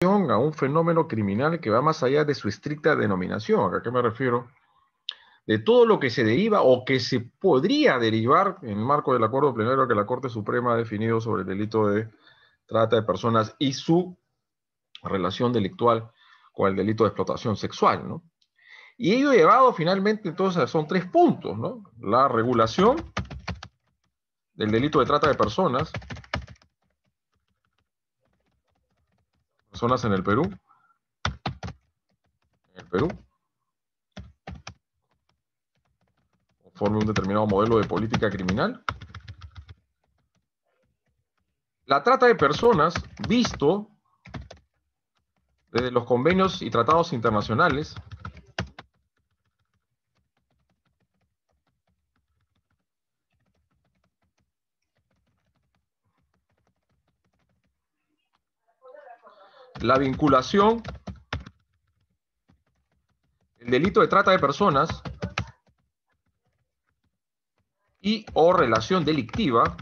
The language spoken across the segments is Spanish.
a un fenómeno criminal que va más allá de su estricta denominación. ¿A qué me refiero? De todo lo que se deriva o que se podría derivar en el marco del acuerdo plenario que la Corte Suprema ha definido sobre el delito de trata de personas y su relación delictual con el delito de explotación sexual, ¿no? Y ello llevado finalmente, entonces, son 3 puntos, ¿no? La regulación del delito de trata de personas en el Perú, conforme un determinado modelo de política criminal. La trata de personas, visto desde los convenios y tratados internacionales, la vinculación, el delito de trata de personas y o relación delictiva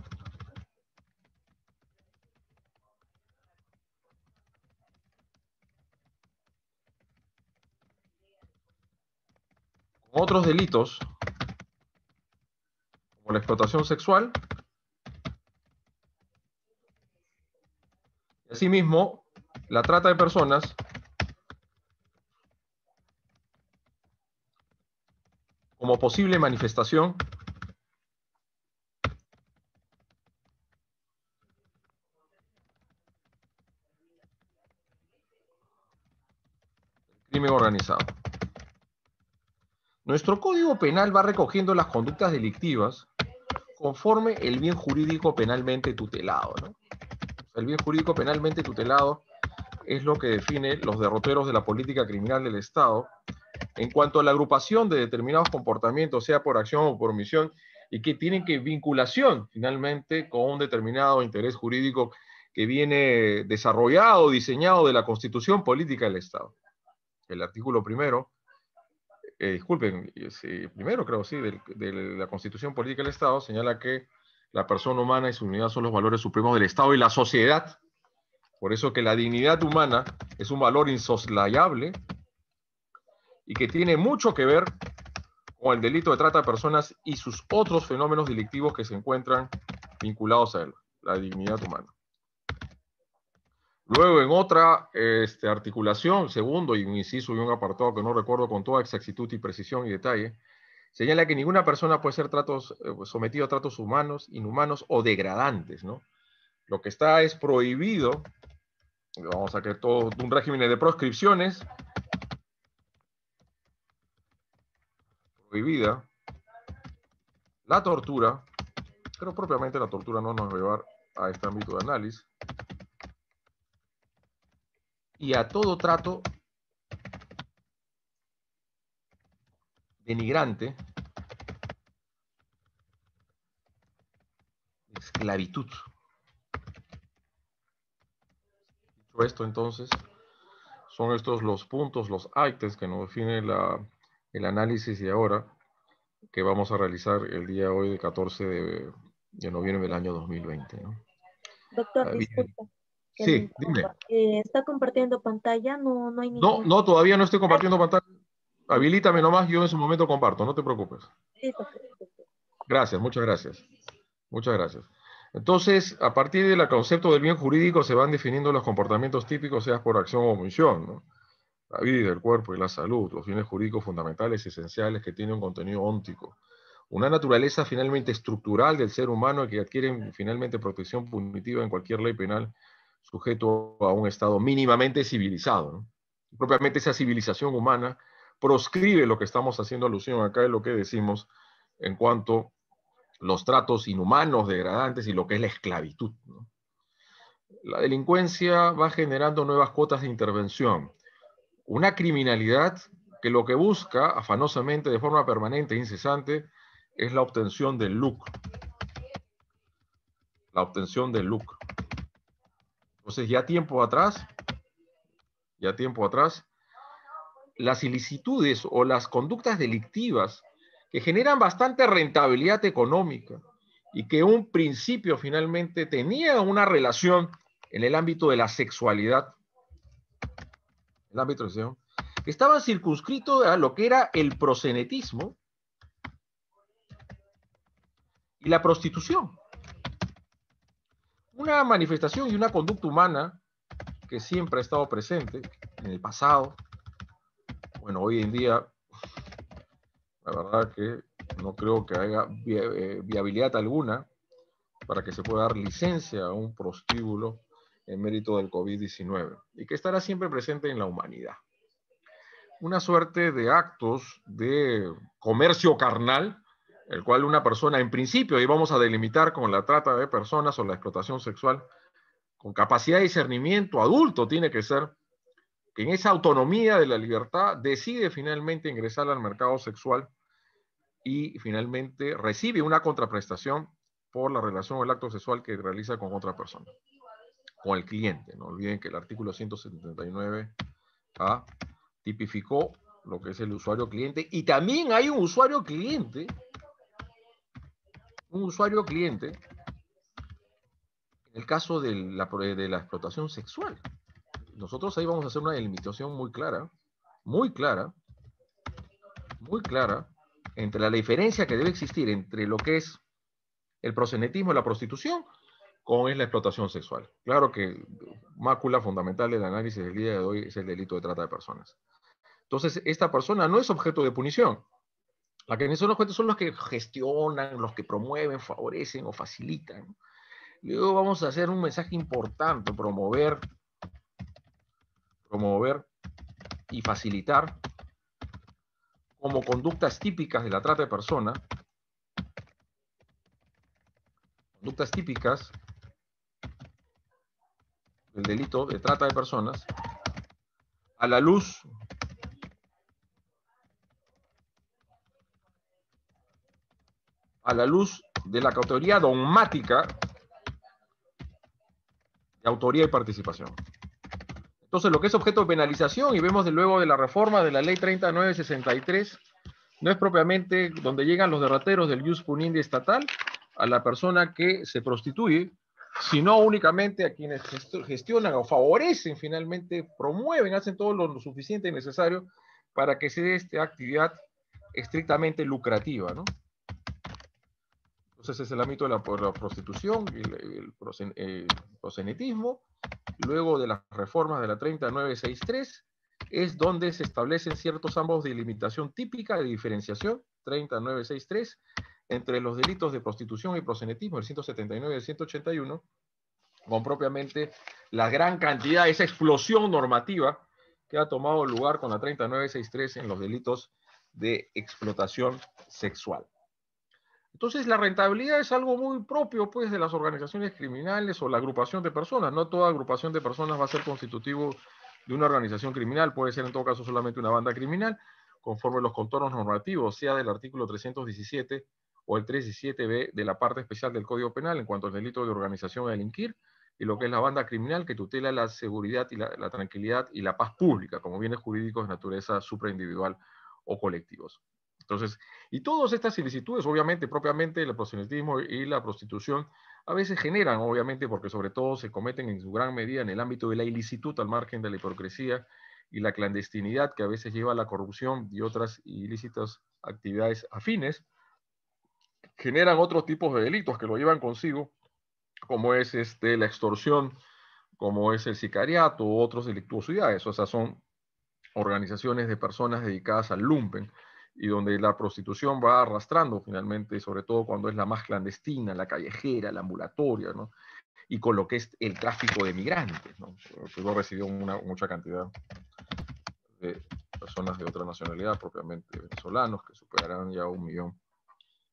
con otros delitos como la explotación sexual y asimismo la trata de personas como posible manifestación del crimen organizado. Nuestro Código Penal va recogiendo las conductas delictivas conforme el bien jurídico penalmente tutelado, ¿no? El bien jurídico penalmente tutelado es lo que define los derroteros de la política criminal del Estado en cuanto a la agrupación de determinados comportamientos, sea por acción o por omisión, y que tienen que vinculación finalmente con un determinado interés jurídico que viene desarrollado, diseñado de la Constitución Política del Estado. El artículo primero, disculpen, primero creo, sí, de la Constitución Política del Estado señala que la persona humana y su unidad son los valores supremos del Estado y la sociedad. Por eso que la dignidad humana es un valor insoslayable y que tiene mucho que ver con el delito de trata de personas y sus otros fenómenos delictivos que se encuentran vinculados a él, la dignidad humana. Luego, en otra articulación, segundo y un inciso y un apartado que no recuerdo con toda exactitud y precisión y detalle, señala que ninguna persona puede ser sometido a tratos humanos, inhumanos o degradantes, ¿no? Lo que está es prohibido, vamos a crear todo un régimen de proscripciones, prohibida la tortura, pero propiamente la tortura no nos va a llevar a este ámbito de análisis, y a todo trato denigrante, esclavitud. Dicho esto, entonces, son estos los puntos, los ítems que nos define el análisis de ahora que vamos a realizar el día hoy, de 14 de noviembre del año 2020, ¿no? Doctor, disculpa que le Sí, dime. interrumpa. ¿Está compartiendo pantalla? No, no hay No, ningún... no, todavía no estoy Ah, compartiendo pantalla. listo, Habilítame nomás, yo en su momento comparto, no te preocupes. listo, perfecto. Gracias, muchas gracias. Muchas gracias. Entonces, a partir del concepto del bien jurídico se van definiendo los comportamientos típicos, sea por acción o omisión, ¿no? La vida, el cuerpo y la salud, los bienes jurídicos fundamentales y esenciales que tienen un contenido óntico. Una naturaleza finalmente estructural del ser humano y que adquieren finalmente protección punitiva en cualquier ley penal sujeto a un Estado mínimamente civilizado, ¿no? Y propiamente esa civilización humana proscribe lo que estamos haciendo alusión acá y lo que decimos en cuanto los tratos inhumanos, degradantes y lo que es la esclavitud, ¿no? La delincuencia va generando nuevas cuotas de intervención. Una criminalidad que lo que busca afanosamente, de forma permanente e incesante, es la obtención del lucro. La obtención del lucro. Entonces, ya tiempo atrás, las ilicitudes o las conductas delictivas que generan bastante rentabilidad económica y que un principio finalmente tenía una relación en el ámbito de la sexualidad, el ámbito de acción, estaba circunscrito a lo que era el proxenetismo y la prostitución. Una manifestación y una conducta humana que siempre ha estado presente en el pasado. Bueno, hoy en día, la verdad que no creo que haya viabilidad alguna para que se pueda dar licencia a un prostíbulo en mérito del COVID-19 y que estará siempre presente en la humanidad. Una suerte de actos de comercio carnal, el cual una persona en principio, y vamos a delimitar con la trata de personas o la explotación sexual, con capacidad de discernimiento adulto tiene que ser, que en esa autonomía de la libertad decide finalmente ingresar al mercado sexual y finalmente recibe una contraprestación por la relación o el acto sexual que realiza con otra persona, con el cliente. No olviden que el artículo 179A tipificó lo que es el usuario cliente, y también hay un usuario cliente en el caso de la explotación sexual. Nosotros ahí vamos a hacer una delimitación muy clara, entre la diferencia que debe existir entre lo que es el proxenetismo y la prostitución con la explotación sexual. Claro que mácula fundamental del análisis del día de hoy es el delito de trata de personas. Entonces, esta persona no es objeto de punición. La que son objetos son los que gestionan, los que promueven, favorecen o facilitan. Luego vamos a hacer un mensaje importante, promover y facilitar como conductas típicas de la trata de personas, conductas típicas del delito de trata de personas, a la luz de la categoría dogmática de autoría y participación. Entonces, lo que es objeto de penalización, y vemos de luego de la reforma de la ley 3963, no es propiamente donde llegan los derroteros del ius punindi estatal a la persona que se prostituye, sino únicamente a quienes gestionan o favorecen, finalmente promueven, hacen todo lo suficiente y necesario para que se dé esta actividad estrictamente lucrativa, ¿no? Entonces es el ámbito de la prostitución, el proxenetismo. Luego de las reformas de la 3963, es donde se establecen ciertos ámbitos de limitación típica de diferenciación, 3963, entre los delitos de prostitución y proxenetismo, el 179 y el 181, con propiamente la gran cantidad, esa explosión normativa que ha tomado lugar con la 3963 en los delitos de explotación sexual. Entonces, la rentabilidad es algo muy propio, pues, de las organizaciones criminales o la agrupación de personas. No toda agrupación de personas va a ser constitutivo de una organización criminal, puede ser en todo caso solamente una banda criminal, conforme los contornos normativos, sea del artículo 317 o el 317b de la parte especial del Código Penal en cuanto al delito de organización a delinquir, y lo que es la banda criminal que tutela la seguridad y la tranquilidad y la paz pública, como bienes jurídicos de naturaleza supraindividual o colectivos. Entonces, y todas estas ilicitudes, obviamente, propiamente el proxenetismo y la prostitución, a veces generan, obviamente, porque sobre todo se cometen en su gran medida en el ámbito de la ilicitud, al margen de la hipocresía y la clandestinidad que a veces lleva a la corrupción y otras ilícitas actividades afines, generan otros tipos de delitos que lo llevan consigo, como es la extorsión, como es el sicariato u otras delictuosidades. O sea, son organizaciones de personas dedicadas al lumpen, y donde la prostitución va arrastrando finalmente, sobre todo cuando es la más clandestina, la callejera, la ambulatoria, ¿no? Y con lo que es el tráfico de migrantes, ¿no? Yo recibió mucha cantidad de personas de otra nacionalidad, propiamente venezolanos, que superarán ya 1 millón,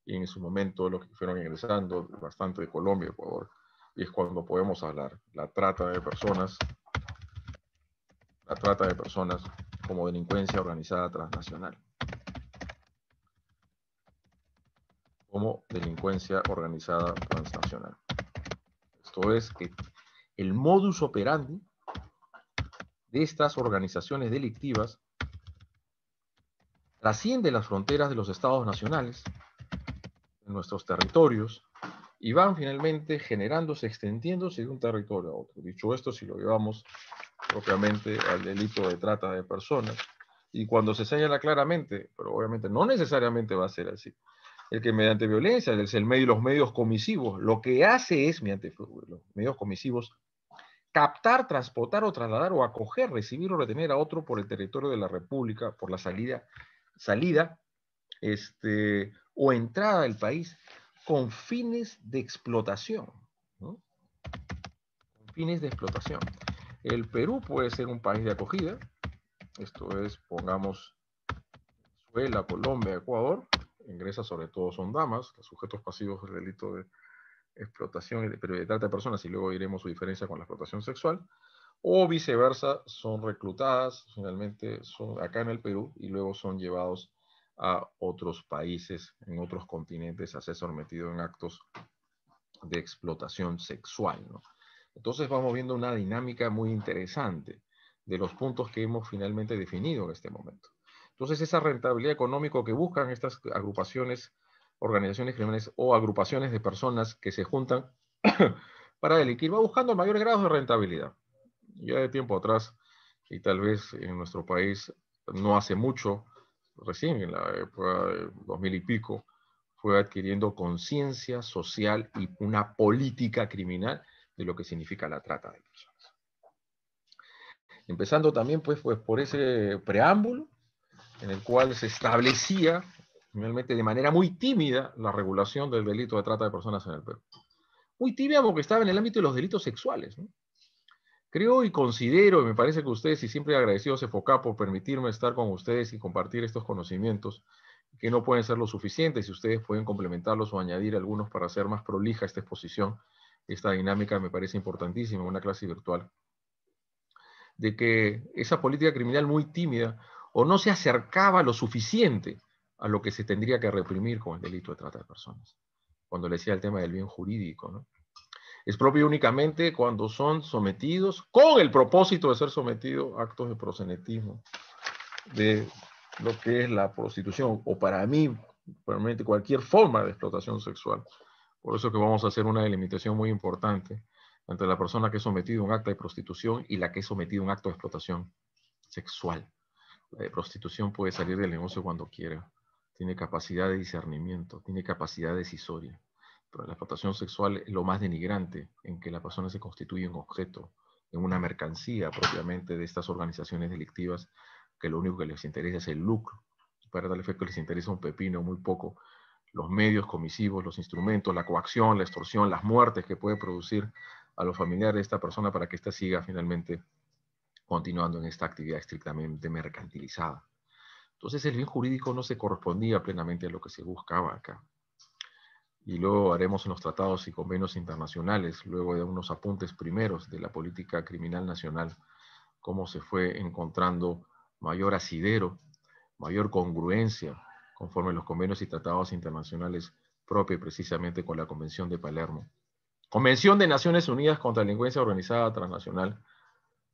y en su momento los que fueron ingresando, bastante de Colombia, Ecuador, y es cuando podemos hablar, la trata de personas como delincuencia organizada transnacional. Como delincuencia organizada transnacional. Esto es que el modus operandi de estas organizaciones delictivas trasciende las fronteras de los estados nacionales, en nuestros territorios, y van finalmente generándose, extendiéndose de un territorio a otro. Dicho esto, si lo llevamos propiamente al delito de trata de personas. Y cuando se señala claramente, pero obviamente no necesariamente va a ser así, el que mediante violencia, los medios comisivos, lo que hace es, mediante los medios comisivos, captar, transportar o trasladar o acoger, recibir o retener a otro por el territorio de la República, por la salida o entrada del país con fines de explotación, ¿no? Con fines de explotación. El Perú puede ser un país de acogida, esto es, pongamos, Venezuela, Colombia, Ecuador, ingresas sobre todo son damas, los sujetos pasivos del delito de explotación y de trata de personas, y luego iremos su diferencia con la explotación sexual, o viceversa, son reclutadas, finalmente son acá en el Perú, y luego son llevados a otros países, en otros continentes, a ser sometidos en actos de explotación sexual, ¿no? Entonces vamos viendo una dinámica muy interesante de los puntos que hemos finalmente definido en este momento. Entonces esa rentabilidad económica que buscan estas agrupaciones, organizaciones criminales o agrupaciones de personas que se juntan para delinquir, va buscando mayores grados de rentabilidad. Ya de tiempo atrás, y tal vez en nuestro país no hace mucho, recién en la época de 2000 y pico, fue adquiriendo conciencia social y una política criminal de lo que significa la trata de personas. Empezando también pues por ese preámbulo en el cual se establecía finalmente de manera muy tímida la regulación del delito de trata de personas en el Perú. Muy tímida porque estaba en el ámbito de los delitos sexuales, ¿no? Creo y considero, y me parece que ustedes, y siempre agradecido a CEFOCAP por permitirme estar con ustedes y compartir estos conocimientos, que no pueden ser lo suficientes, y ustedes pueden complementarlos o añadir algunos para hacer más prolija esta exposición. Esta dinámica me parece importantísima en una clase virtual, de que esa política criminal muy tímida o no se acercaba lo suficiente a lo que se tendría que reprimir con el delito de trata de personas. Cuando le decía el tema del bien jurídico, ¿no? Es propio únicamente cuando son sometidos, con el propósito de ser sometidos a actos de proxenetismo, de lo que es la prostitución, o para mí, realmente cualquier forma de explotación sexual. Por eso que vamos a hacer una delimitación muy importante entre la persona que es sometida a un acto de prostitución y la que es sometida a un acto de explotación sexual. La de prostitución puede salir del negocio cuando quiera, tiene capacidad de discernimiento, tiene capacidad decisoria. Pero la explotación sexual es lo más denigrante, en que la persona se constituye un objeto, en una mercancía propiamente de estas organizaciones delictivas, que lo único que les interesa es el lucro. Para tal efecto les interesa un pepino, muy poco, los medios comisivos, los instrumentos, la coacción, la extorsión, las muertes que puede producir a los familiares de esta persona para que ésta siga finalmente continuando en esta actividad estrictamente mercantilizada. Entonces el bien jurídico no se correspondía plenamente a lo que se buscaba acá. Y luego haremos en los tratados y convenios internacionales, luego de unos apuntes primeros de la política criminal nacional, cómo se fue encontrando mayor asidero, mayor congruencia, conforme los convenios y tratados internacionales propios precisamente con la Convención de Palermo. Convención de Naciones Unidas contra la Delincuencia Organizada Transnacional,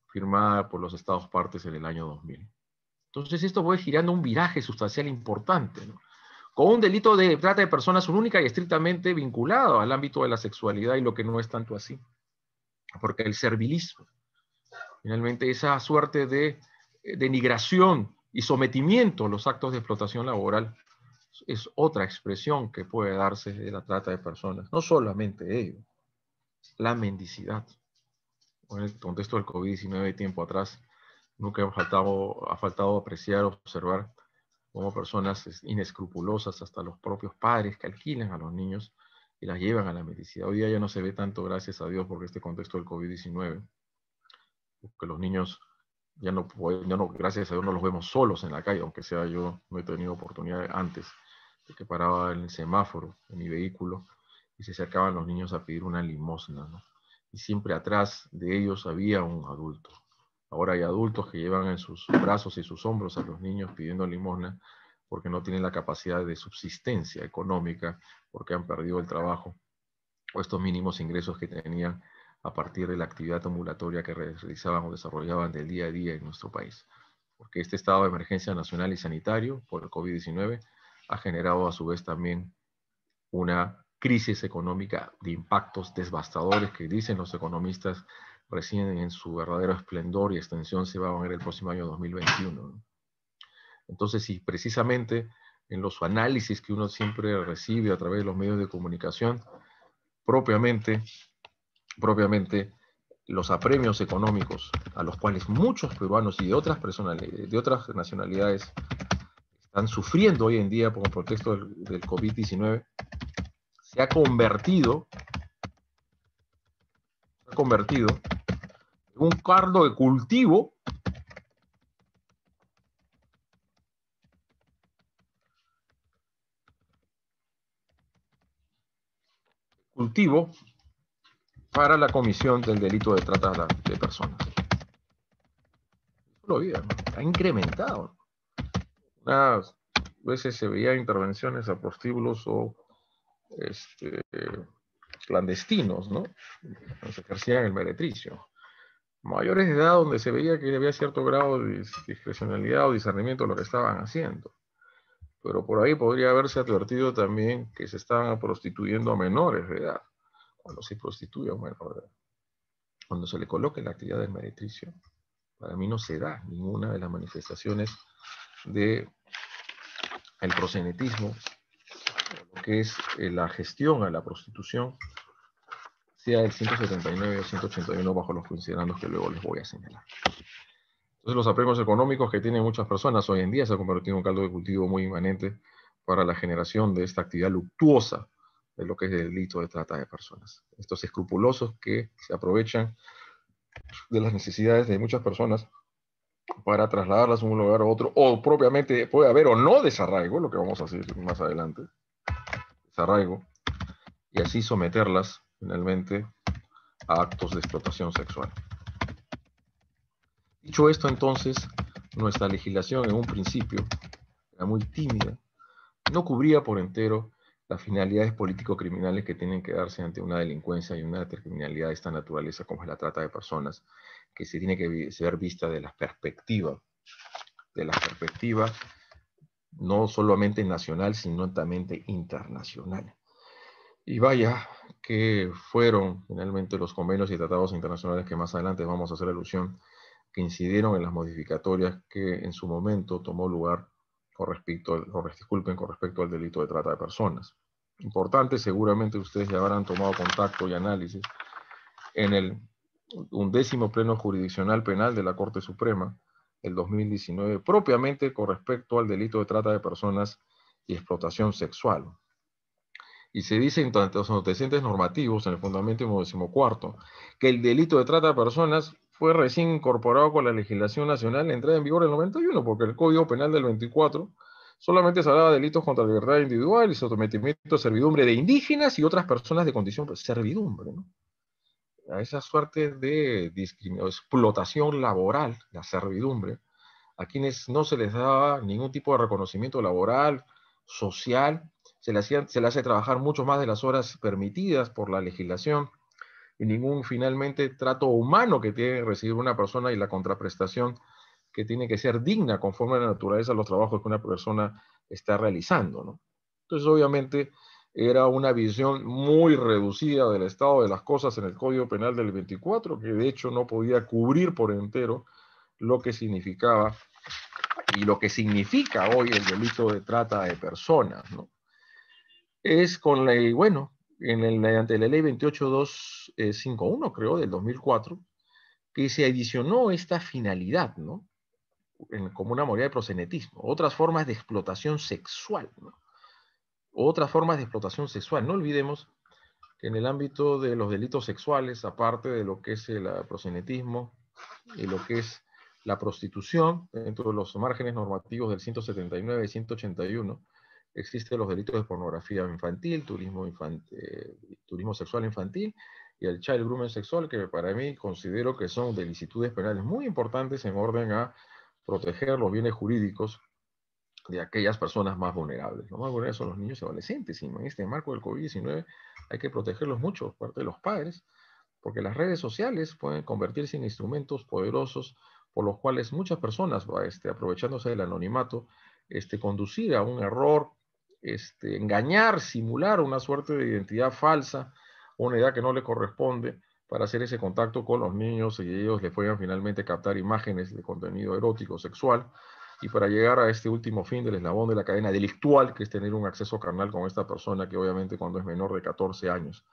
firmada por los Estados partes en el año 2000. Entonces esto fue girando un viraje sustancial importante, ¿no? Con un delito de trata de personas única y estrictamente vinculado al ámbito de la sexualidad y lo que no es tanto así. Porque el servilismo, finalmente esa suerte de denigración y sometimiento a los actos de explotación laboral, es otra expresión que puede darse de la trata de personas. No solamente ello, la mendicidad. En el contexto del COVID-19 tiempo atrás, nunca ha faltado apreciar, observar como personas inescrupulosas, hasta los propios padres que alquilan a los niños y las llevan a la mendicidad. Hoy día ya no se ve tanto, gracias a Dios, porque este contexto del COVID-19, porque los niños ya no, gracias a Dios, no los vemos solos en la calle, aunque sea yo no he tenido oportunidad antes, de que paraba en el semáforo, en mi vehículo, y se acercaban los niños a pedir una limosna, ¿no? Y siempre atrás de ellos había un adulto. Ahora hay adultos que llevan en sus brazos y sus hombros a los niños pidiendo limosna porque no tienen la capacidad de subsistencia económica, porque han perdido el trabajo o estos mínimos ingresos que tenían a partir de la actividad ambulatoria que realizaban o desarrollaban del día a día en nuestro país. Porque este estado de emergencia nacional y sanitario por el COVID-19 ha generado a su vez también una crisis económica de impactos devastadores que dicen los economistas recién en su verdadero esplendor y extensión se va a ver el próximo año 2021, ¿no? Entonces, si precisamente en los análisis que uno siempre recibe a través de los medios de comunicación, propiamente los apremios económicos a los cuales muchos peruanos y de otras personalidades, de otras nacionalidades están sufriendo hoy en día por el pretexto del COVID-19, se ha convertido en un caldo de cultivo para la comisión del delito de trata de personas. Lo vida, ¿no? Ha incrementado. Unas veces se veía intervenciones a prostíbulos o clandestinos, ¿no? Se ejercían el meretricio. Mayores de edad donde se veía que había cierto grado de discrecionalidad o discernimiento de lo que estaban haciendo. Pero por ahí podría haberse advertido también que se estaban prostituyendo a menores de edad. Cuando se prostituye a un menor de edad, cuando se le coloca en la actividad del meretricio, para mí no se da ninguna de las manifestaciones del proxenetismo, lo que es la gestión a la prostitución, sea el 179 o 181 bajo los considerandos que luego les voy a señalar. Entonces los apremios económicos que tienen muchas personas hoy en día se han convertido en un caldo de cultivo muy inmanente para la generación de esta actividad luctuosa de lo que es el delito de trata de personas. Estos escrupulosos que se aprovechan de las necesidades de muchas personas para trasladarlas de un lugar a otro, o propiamente puede haber o no desarraigo, lo que vamos a hacer más adelante, desarraigo, y así someterlas finalmente a actos de explotación sexual. Dicho esto, entonces, nuestra legislación en un principio era muy tímida, no cubría por entero las finalidades político-criminales que tienen que darse ante una delincuencia y una criminalidad de esta naturaleza como es la trata de personas, que se tiene que ser vista de la perspectiva no solamente nacional, sino también internacional. Y vaya que fueron finalmente los convenios y tratados internacionales que más adelante vamos a hacer alusión, que incidieron en las modificatorias que en su momento tomó lugar con respecto al delito de trata de personas. Importante, seguramente ustedes ya habrán tomado contacto y análisis en el 11º Pleno Jurisdiccional Penal de la Corte Suprema, el 2019, propiamente con respecto al delito de trata de personas y explotación sexual. Y se dice en los antecedentes normativos, en el fundamento 14º, que el delito de trata de personas fue recién incorporado con la legislación nacional en entrada en vigor del 91, porque el Código Penal del 24 solamente se hablaba de delitos contra la libertad individual y sometimiento a servidumbre de indígenas y otras personas de condición de servidumbre, ¿no? A esa suerte de explotación laboral, la servidumbre, a quienes no se les daba ningún tipo de reconocimiento laboral, social, se les hace trabajar mucho más de las horas permitidas por la legislación, y ningún finalmente trato humano que tiene que recibir una persona y la contraprestación que tiene que ser digna conforme a la naturaleza de los trabajos que una persona está realizando, ¿no? Entonces, obviamente, era una visión muy reducida del estado de las cosas en el Código Penal del 24, que de hecho no podía cubrir por entero lo que significaba y lo que significa hoy el delito de trata de personas, ¿no? Es con la, bueno, ante la ley 28251, creo, del 2004, que se adicionó esta finalidad, ¿no? Como una modalidad de proxenetismo, otras formas de explotación sexual, ¿no? Otras formas de explotación sexual. No olvidemos que en el ámbito de los delitos sexuales, aparte de lo que es el proxenetismo y lo que es la prostitución, dentro de los márgenes normativos del 179 y 181, existen los delitos de pornografía infantil, turismo sexual infantil y el child grooming sexual, que para mí considero que son delicitudes penales muy importantes en orden a proteger los bienes jurídicos de aquellas personas más vulnerables. Los más vulnerables son los niños y adolescentes, y en este marco del COVID-19 hay que protegerlos mucho por parte de los padres, porque las redes sociales pueden convertirse en instrumentos poderosos por los cuales muchas personas, aprovechándose del anonimato, conducir a un error, engañar, simular una suerte de identidad falsa, una edad que no le corresponde, para hacer ese contacto con los niños y ellos les puedan finalmente captar imágenes de contenido erótico, sexual, y para llegar a este último fin del eslabón de la cadena delictual, que es tener un acceso carnal con esta persona, que obviamente cuando es menor de 14 años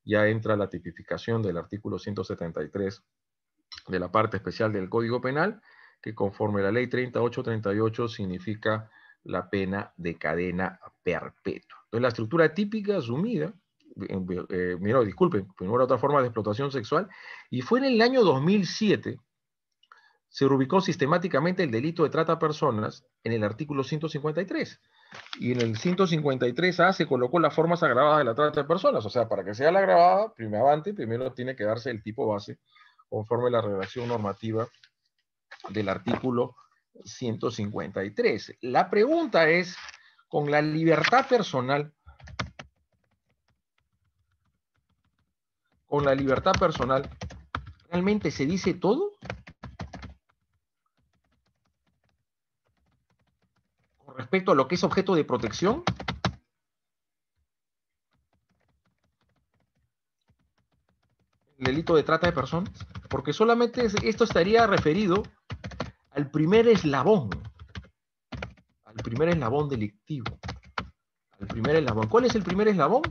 ya entra la tipificación del artículo 173 de la parte especial del Código Penal, que conforme la ley 3838 significa la pena de cadena perpetua. Entonces, la estructura típica asumida, disculpen, primero otra forma de explotación sexual, y fue en el año 2007 se ubicó sistemáticamente el delito de trata de personas en el artículo 153. Y en el 153A se colocó las formas agravadas de la trata de personas. O sea, para que sea la agravada, primero tiene que darse el tipo base conforme a la redacción normativa del artículo 153. La pregunta es, con la libertad personal, ¿realmente se dice todo? Con respecto a lo que es objeto de protección, el delito de trata de personas, porque solamente esto estaría referido al primer eslabón delictivo, al primer eslabón. ¿Cuál es el primer eslabón?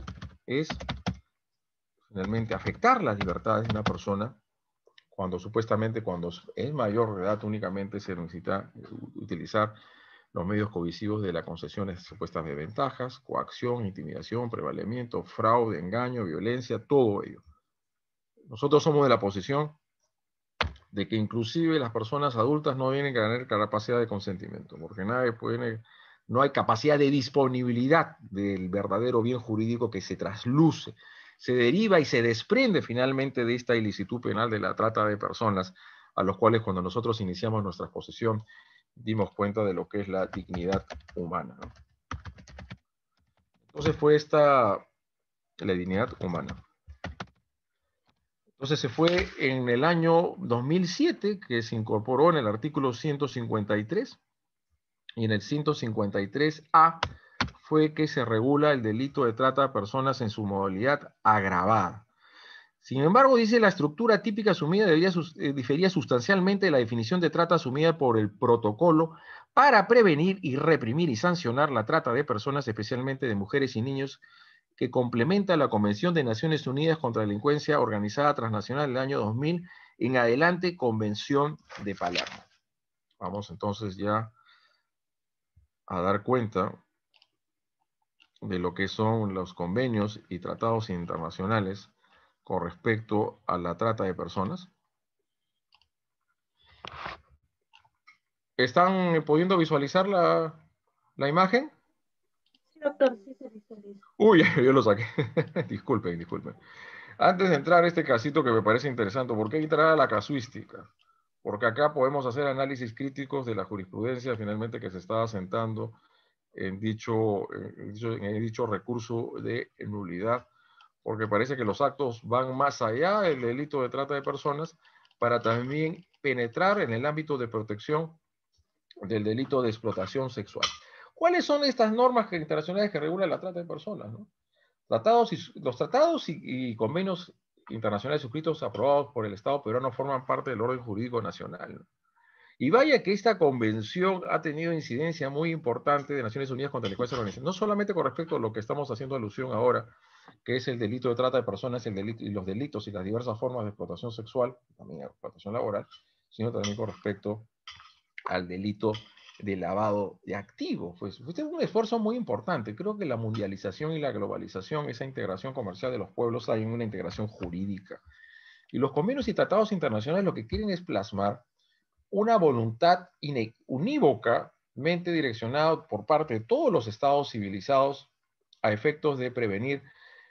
Es finalmente afectar las libertades de una persona cuando es mayor de edad únicamente se necesita utilizar los medios coercitivos de la concesión de supuestas de ventajas, coacción, intimidación, prevalimiento, fraude, engaño, violencia, todo ello. Nosotros somos de la posición de que inclusive las personas adultas no vienen a tener capacidad de consentimiento, porque no hay capacidad de disponibilidad del verdadero bien jurídico que se trasluce, se deriva y se desprende finalmente de esta ilicitud penal de la trata de personas, a los cuales cuando nosotros iniciamos nuestra exposición dimos cuenta de lo que es la dignidad humana, ¿no? Entonces fue esta la dignidad humana. Entonces se fue en el año 2007 que se incorporó en el artículo 153 y en el 153A fue que se regula el delito de trata de personas en su modalidad agravada. Sin embargo, dice la estructura típica asumida difería sustancialmente de la definición de trata asumida por el protocolo para prevenir y reprimir y sancionar la trata de personas, especialmente de mujeres y niños, que complementa la Convención de Naciones Unidas contra la Delincuencia Organizada Transnacional del año 2000, en adelante Convención de Palermo. Vamos entonces ya a dar cuenta de lo que son los convenios y tratados internacionales con respecto a la trata de personas. ¿Están pudiendo visualizar la imagen? Sí, doctor, sí se visualiza. Uy, yo lo saqué. Disculpen. Antes de entrar a este casito que me parece interesante, ¿por qué entrar a la casuística? Porque acá podemos hacer análisis críticos de la jurisprudencia finalmente que se está asentando en dicho recurso de nulidad, porque parece que los actos van más allá del delito de trata de personas para también penetrar en el ámbito de protección del delito de explotación sexual. ¿Cuáles son estas normas internacionales que regulan la trata de personas, ¿no? Los tratados y convenios internacionales suscritos aprobados por el Estado peruano forman parte del orden jurídico nacional, ¿no? Y vaya que esta convención ha tenido incidencia muy importante de Naciones Unidas contra la Delincuencia Organizada, no solamente con respecto a lo que estamos haciendo alusión ahora, que es el delito de trata de personas, y los delitos y las diversas formas de explotación sexual, también explotación laboral, sino también con respecto al delito de lavado de activos. Pues este es un esfuerzo muy importante. Creo que la mundialización y la globalización, esa integración comercial de los pueblos, hay una integración jurídica. Y los convenios y tratados internacionales lo que quieren es plasmar una voluntad unívocamente direccionada por parte de todos los estados civilizados a efectos de prevenir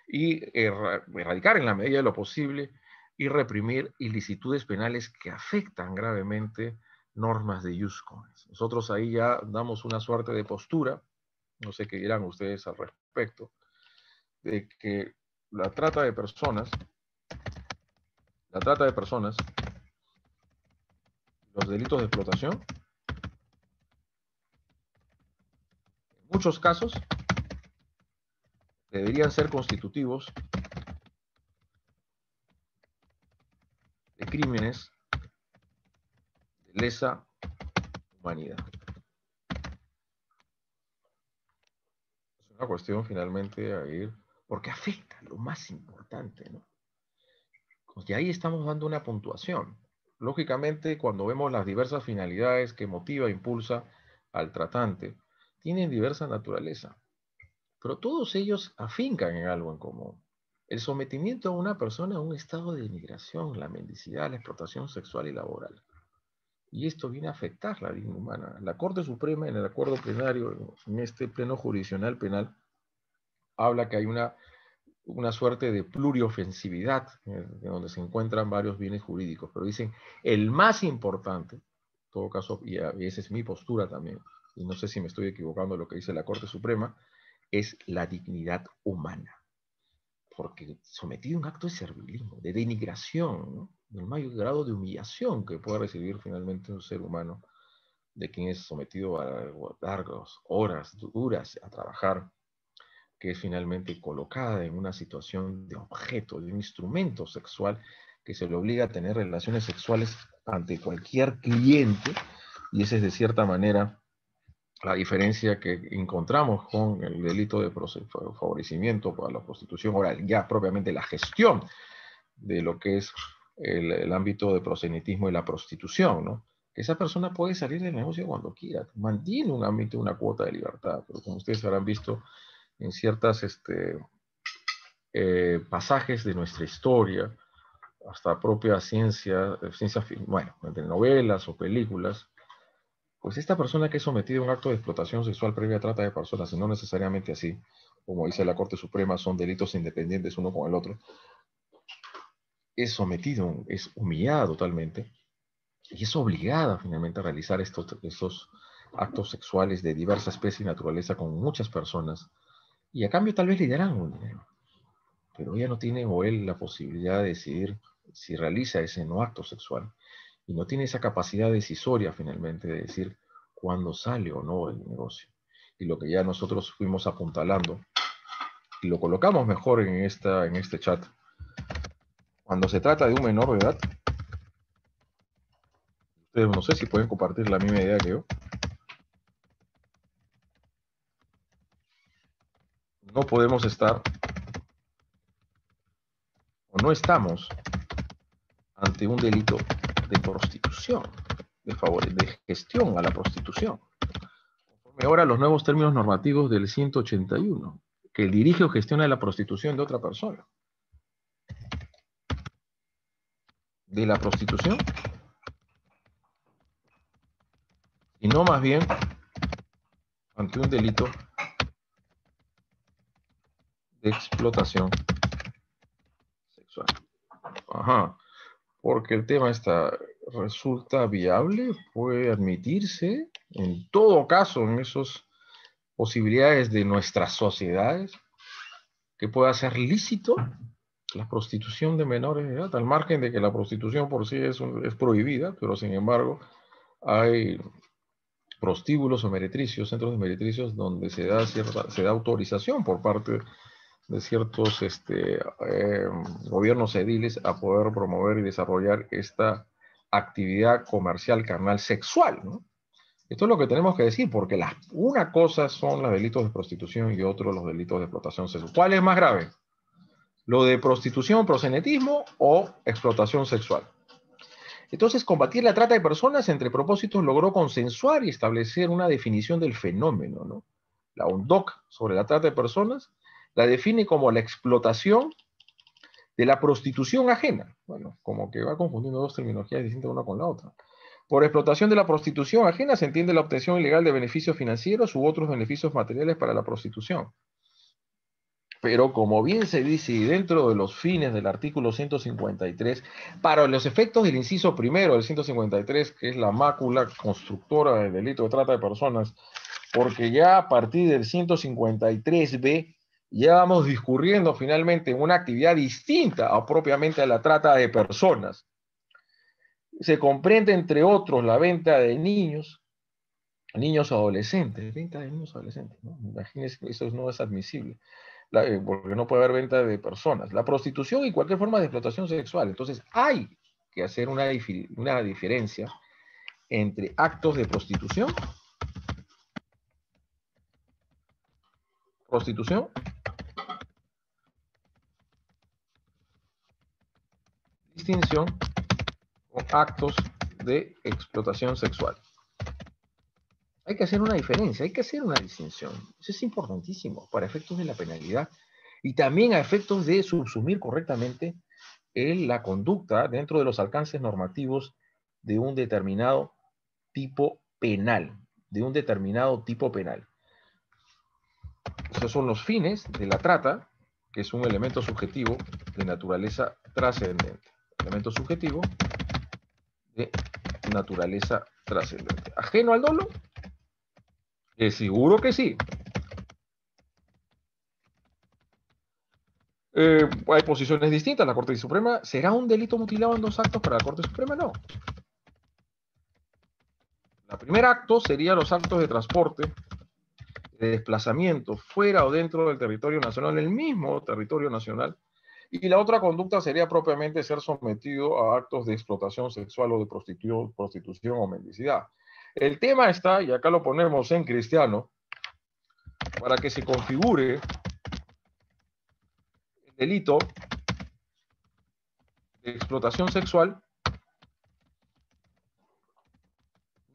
y erradicar en la medida de lo posible y reprimir ilicitudes penales que afectan gravemente normas de ius cogens. Nosotros ahí ya damos una suerte de postura, no sé qué dirán ustedes al respecto, de que la trata de personas, los delitos de explotación, en muchos casos deberían ser constitutivos de crímenes de lesa humanidad. Es una cuestión finalmente a ir, porque afecta lo más importante, ¿no? Y ahí estamos dando una puntuación. Lógicamente, cuando vemos las diversas finalidades que motiva e impulsa al tratante, tienen diversa naturaleza, pero todos ellos afincan en algo en común. El sometimiento a una persona a un estado de denigración, la mendicidad, la explotación sexual y laboral. Y esto viene a afectar la vida humana. La Corte Suprema, en el acuerdo plenario, en este pleno jurisdiccional penal, habla que hay una suerte de pluriofensividad, donde se encuentran varios bienes jurídicos, pero dicen, el más importante, en todo caso, y esa es mi postura también, y no sé si me estoy equivocando en lo que dice la Corte Suprema, es la dignidad humana. Porque sometido a un acto de servilismo, de denigración, ¿no? Del mayor grado de humillación que puede recibir finalmente un ser humano, de quien es sometido a largas horas duras a trabajar, que es finalmente colocada en una situación de objeto, de un instrumento sexual, que se le obliga a tener relaciones sexuales ante cualquier cliente, y esa es de cierta manera la diferencia que encontramos con el delito de favorecimiento para la prostitución oral, ya propiamente la gestión de lo que es el ámbito de proselitismo y la prostitución, ¿no? Que esa persona puede salir del negocio cuando quiera, mantiene un ámbito, una cuota de libertad, pero como ustedes habrán visto en ciertas pasajes de nuestra historia, hasta propia ciencia, bueno, entre novelas o películas, pues esta persona que es sometida a un acto de explotación sexual previa a trata de personas, y no necesariamente así, como dice la Corte Suprema, son delitos independientes uno con el otro, es sometido, es humillada totalmente, y es obligada finalmente a realizar estos actos sexuales de diversa especie y naturaleza con muchas personas, y a cambio tal vez le darán un dinero, pero ella no tiene o él la posibilidad de decidir si realiza ese no acto sexual, y no tiene esa capacidad decisoria finalmente de decir cuándo sale o no del negocio. Y lo que ya nosotros fuimos apuntalando, y lo colocamos mejor en este chat, cuando se trata de un menor de edad, ustedes no sé si pueden compartir la misma idea que yo, no podemos estar o no estamos ante un delito de prostitución, de gestión a la prostitución. Conforme ahora los nuevos términos normativos del 181, que dirige o gestiona la prostitución de otra persona. De la prostitución, y no más bien ante un delito de explotación sexual. Ajá. Porque el tema resulta viable, puede admitirse, en todo caso, en esas posibilidades de nuestras sociedades, que pueda ser lícito la prostitución de menores de edad, al margen de que la prostitución por sí es prohibida, pero sin embargo hay prostíbulos o meretricios, centros de meretricios, donde se da autorización por parte de ciertos gobiernos ediles a poder promover y desarrollar esta actividad comercial carnal sexual, ¿no? Esto es lo que tenemos que decir, porque una cosa son los delitos de prostitución y otro los delitos de explotación sexual. ¿Cuál es más grave? ¿Lo de prostitución, proxenetismo o explotación sexual? Entonces, combatir la trata de personas entre propósitos logró consensuar y establecer una definición del fenómeno, ¿no? La UNDOC sobre la trata de personas la define como la explotación de la prostitución ajena. Bueno, como que va confundiendo dos terminologías distintas una con la otra. Por explotación de la prostitución ajena se entiende la obtención ilegal de beneficios financieros u otros beneficios materiales para la prostitución. Pero como bien se dice, y dentro de los fines del artículo 153, para los efectos del inciso primero del 153, que es la mácula constructora del delito de trata de personas, porque ya a partir del 153b ya vamos discurriendo finalmente en una actividad distinta a propiamente a la trata de personas. Se comprende, entre otros, la venta de niños adolescentes, venta de niños adolescentes, ¿no? Imagínense que eso no es admisible, porque no puede haber venta de personas, la prostitución y cualquier forma de explotación sexual. Entonces, hay que hacer una diferencia entre actos de prostitución, distinción con actos de explotación sexual. Hay que hacer una diferencia, hay que hacer una distinción. Eso es importantísimo para efectos de la penalidad y también a efectos de subsumir correctamente la conducta dentro de los alcances normativos de un determinado tipo penal, Esos son los fines de la trata, que es un elemento subjetivo de naturaleza trascendente. Elemento subjetivo de naturaleza trascendente. ¿Ajeno al dolo? Seguro que sí. Hay posiciones distintas. La Corte Suprema, ¿será un delito mutilado en dos actos? Para la Corte Suprema, no. El primer acto sería los actos de transporte, de desplazamiento, fuera o dentro del territorio nacional, en el mismo territorio nacional. Y la otra conducta sería propiamente ser sometido a actos de explotación sexual o de prostitución o mendicidad. El tema está, y acá lo ponemos en cristiano, para que se configure el delito de explotación sexual,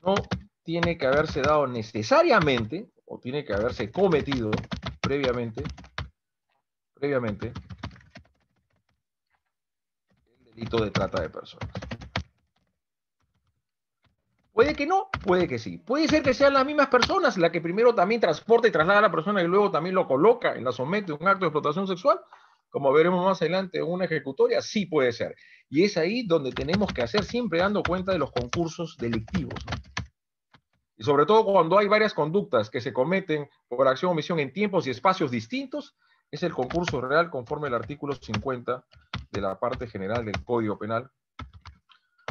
no tiene que haberse dado necesariamente, o tiene que haberse cometido previamente, el delito de trata de personas. Puede que no, puede que sí. Puede ser que sean las mismas personas las que primero también transporta y traslada a la persona y luego también lo coloca y la somete a un acto de explotación sexual, como veremos más adelante en una ejecutoria, sí puede ser. Y es ahí donde tenemos que hacer siempre dando cuenta de los concursos delictivos, ¿no? Y sobre todo cuando hay varias conductas que se cometen por acción o omisión en tiempos y espacios distintos, es el concurso real conforme al artículo 50 de la parte general del Código Penal,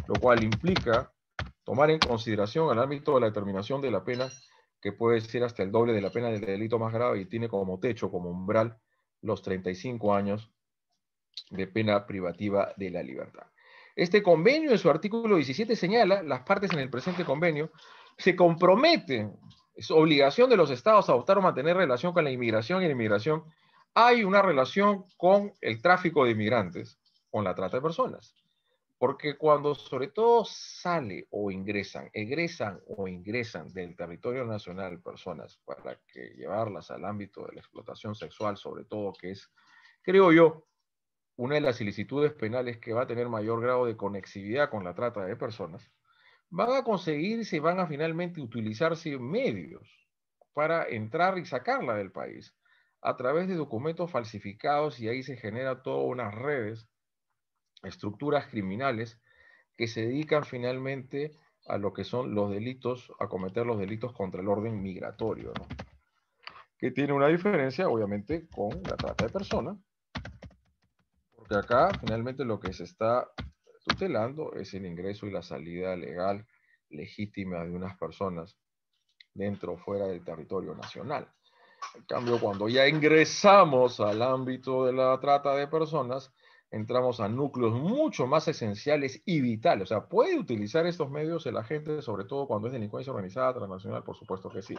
lo cual implica tomar en consideración al ámbito de la determinación de la pena, que puede ser hasta el doble de la pena del delito más grave y tiene como techo, como umbral, los 35 años de pena privativa de la libertad. Este convenio, en su artículo 17, señala, las partes en el presente convenio se comprometen, es obligación de los estados a adoptar o mantener relación con la inmigración, y en la inmigración hay una relación con el tráfico de inmigrantes, con la trata de personas. Porque cuando sobre todo sale o egresan o ingresan del territorio nacional personas para que llevarlas al ámbito de la explotación sexual, sobre todo, que es, creo yo, una de las ilicitudes penales que va a tener mayor grado de conexividad con la trata de personas, van a conseguirse y van a finalmente utilizarse medios para entrar y sacarla del país a través de documentos falsificados, y ahí se genera todas unas redes, estructuras criminales que se dedican finalmente a lo que son los delitos, a cometer los delitos contra el orden migratorio, ¿no? Que tiene una diferencia, obviamente, con la trata de personas, porque acá finalmente lo que se está tutelando es el ingreso y la salida legal, legítima de unas personas dentro o fuera del territorio nacional. En cambio, cuando ya ingresamos al ámbito de la trata de personas, entramos a núcleos mucho más esenciales y vitales. O sea, ¿puede utilizar estos medios el agente, sobre todo cuando es delincuencia organizada transnacional? Por supuesto que sí.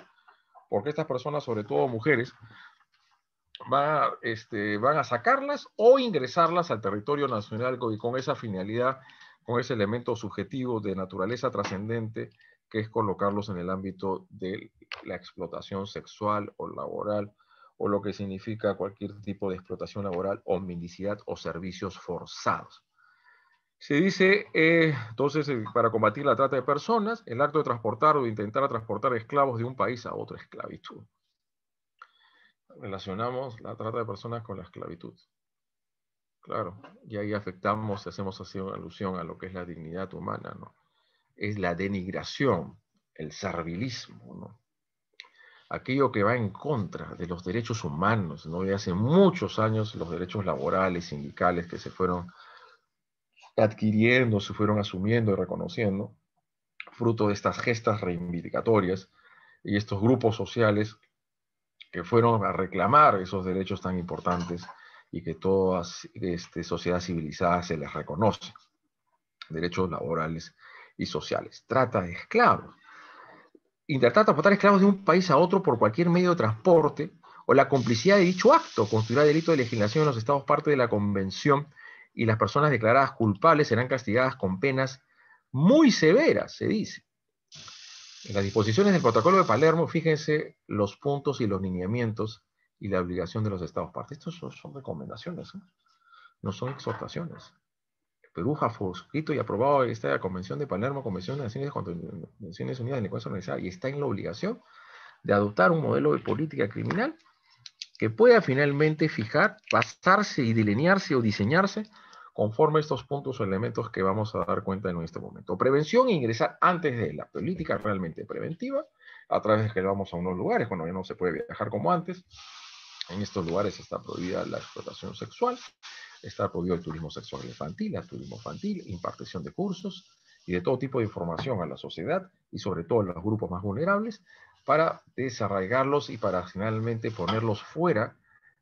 Porque estas personas, sobre todo mujeres, van a sacarlas o ingresarlas al territorio nacional y con esa finalidad, con ese elemento subjetivo de naturaleza trascendente, que es colocarlos en el ámbito de la explotación sexual o laboral, o lo que significa cualquier tipo de explotación laboral o mendicidad o servicios forzados. Se dice, entonces, para combatir la trata de personas, el acto de transportar o de intentar transportar esclavos de un país a otro, esclavitud. Relacionamos la trata de personas con la esclavitud. Claro, y ahí afectamos, hacemos así una alusión a lo que es la dignidad humana, ¿no? Es la denigración, el servilismo, ¿no? Aquello que va en contra de los derechos humanos, ¿no? De hace muchos años, los derechos laborales, sindicales, que se fueron adquiriendo, se fueron asumiendo y reconociendo, fruto de estas gestas reivindicatorias y estos grupos sociales que fueron a reclamar esos derechos tan importantes y que toda sociedad civilizada se les reconoce. derechos laborales y sociales. Trata de esclavos. Intentar transportar esclavos de un país a otro por cualquier medio de transporte o la complicidad de dicho acto constituirá delito de legislación en los estados parte de la convención y las personas declaradas culpables serán castigadas con penas muy severas, se dice. En las disposiciones del protocolo de Palermo, fíjense los puntos y los lineamientos y la obligación de los estados partes. Estos son recomendaciones, ¿eh? No son exhortaciones. Perú ha suscrito y aprobado esta Convención de Palermo, Convención de Naciones Unidas de Delincuencia Organizada, y está en la obligación de adoptar un modelo de política criminal que pueda finalmente fijar, basarse y delinearse o diseñarse conforme a estos puntos o elementos que vamos a dar cuenta en este momento. Prevención e ingresar antes de la política realmente preventiva, a través de que vamos a unos lugares, cuando ya no se puede viajar como antes. En estos lugares está prohibida la explotación sexual, está prohibido el turismo sexual infantil, el turismo infantil, impartición de cursos y de todo tipo de información a la sociedad y sobre todo a los grupos más vulnerables para desarraigarlos y para finalmente ponerlos fuera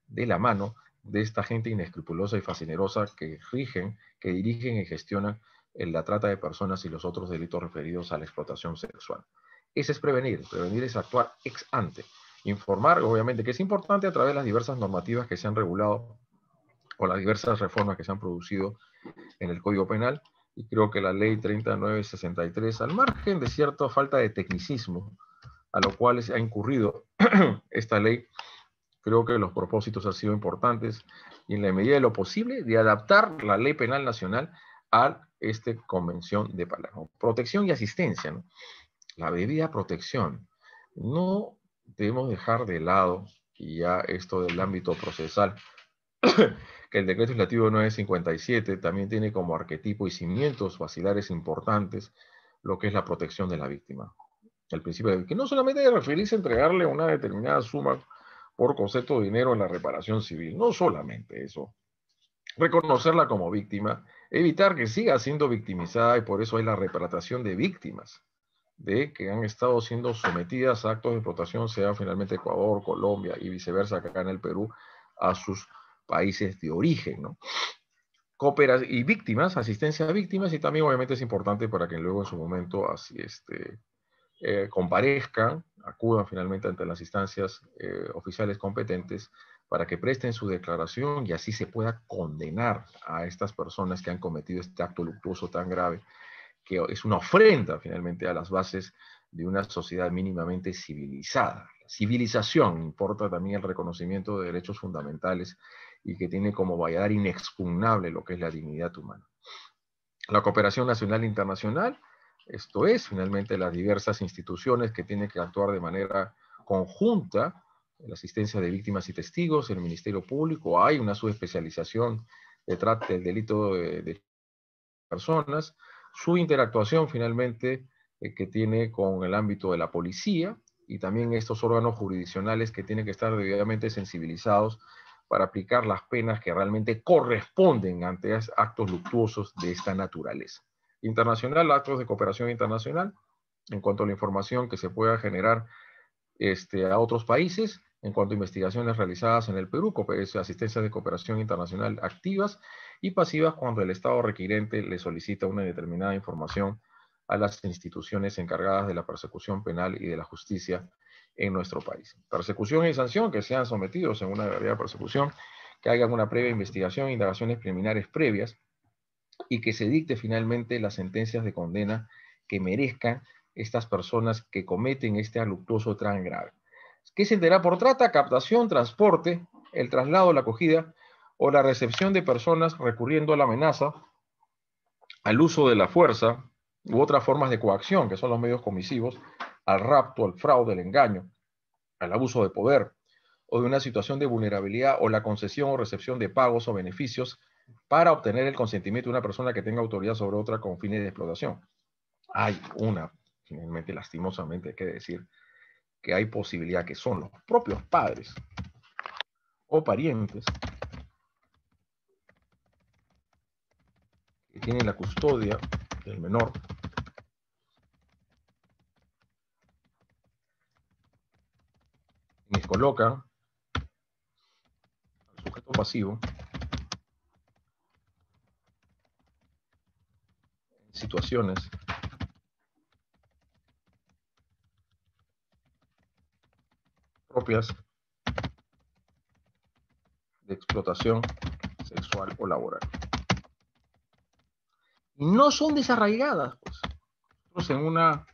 de la mano de esta gente inescrupulosa y fascinerosa que rigen, que dirigen y gestionan la trata de personas y los otros delitos referidos a la explotación sexual. Ese es prevenir. Prevenir es actuar ex ante. Informar, obviamente, que es importante a través de las diversas normativas que se han regulado o las diversas reformas que se han producido en el Código Penal, y creo que la ley 3963, al margen de cierta falta de tecnicismo, a lo cual se ha incurrido esta ley, creo que los propósitos han sido importantes, y en la medida de lo posible, de adaptar la ley penal nacional a esta Convención de Palermo. Protección y asistencia, ¿no? La debida protección. No debemos dejar de lado, y ya esto del ámbito procesal, que el decreto legislativo 957 también tiene como arquetipo y cimientos basilares importantes lo que es la protección de la víctima. El principio de que no solamente debe referirse a entregarle una determinada suma por concepto de dinero en la reparación civil, no solamente eso. Reconocerla como víctima, evitar que siga siendo victimizada, y por eso hay la repatriación de víctimas de que han estado siendo sometidas a actos de explotación, sea finalmente Ecuador, Colombia y viceversa acá en el Perú, a sus países de origen, ¿no? Y víctimas, asistencia a víctimas, y también obviamente es importante para que luego en su momento así comparezcan, acudan finalmente ante las instancias oficiales competentes para que presten su declaración y así se pueda condenar a estas personas que han cometido este acto luctuoso tan grave, que es una ofrenda finalmente a las bases de una sociedad mínimamente civilizada. La civilización importa también el reconocimiento de derechos fundamentales y que tiene como validad inexpugnable lo que es la dignidad humana. La cooperación nacional e internacional, esto es finalmente las diversas instituciones que tienen que actuar de manera conjunta, la asistencia de víctimas y testigos, el Ministerio Público, hay una subespecialización detrás del delito de personas, su interactuación finalmente que tiene con el ámbito de la policía y también estos órganos jurisdiccionales que tienen que estar debidamente sensibilizados para aplicar las penas que realmente corresponden ante actos luctuosos de esta naturaleza. Internacional, actos de cooperación internacional, en cuanto a la información que se pueda generar a otros países, en cuanto a investigaciones realizadas en el Perú, asistencias de cooperación internacional activas y pasivas cuando el Estado requirente le solicita una determinada información a las instituciones encargadas de la persecución penal y de la justicia en nuestro país. Persecución y sanción, que sean sometidos en una verdadera persecución, que hagan una previa investigación, indagaciones preliminares previas y que se dicte finalmente las sentencias de condena que merezcan estas personas que cometen este luctuoso tan grave. ¿Qué se entenderá por trata? Captación, transporte, el traslado, la acogida o la recepción de personas recurriendo a la amenaza, al uso de la fuerza u otras formas de coacción, que son los medios comisivos, al rapto, al fraude, al engaño, al abuso de poder o de una situación de vulnerabilidad o la concesión o recepción de pagos o beneficios para obtener el consentimiento de una persona que tenga autoridad sobre otra con fines de explotación. Hay finalmente, lastimosamente hay que decir, que hay posibilidad que son los propios padres o parientes que tienen la custodia del menor quienes colocan al sujeto pasivo situaciones propias de explotación sexual o laboral. Y no son desarraigadas, pues. Nosotros en una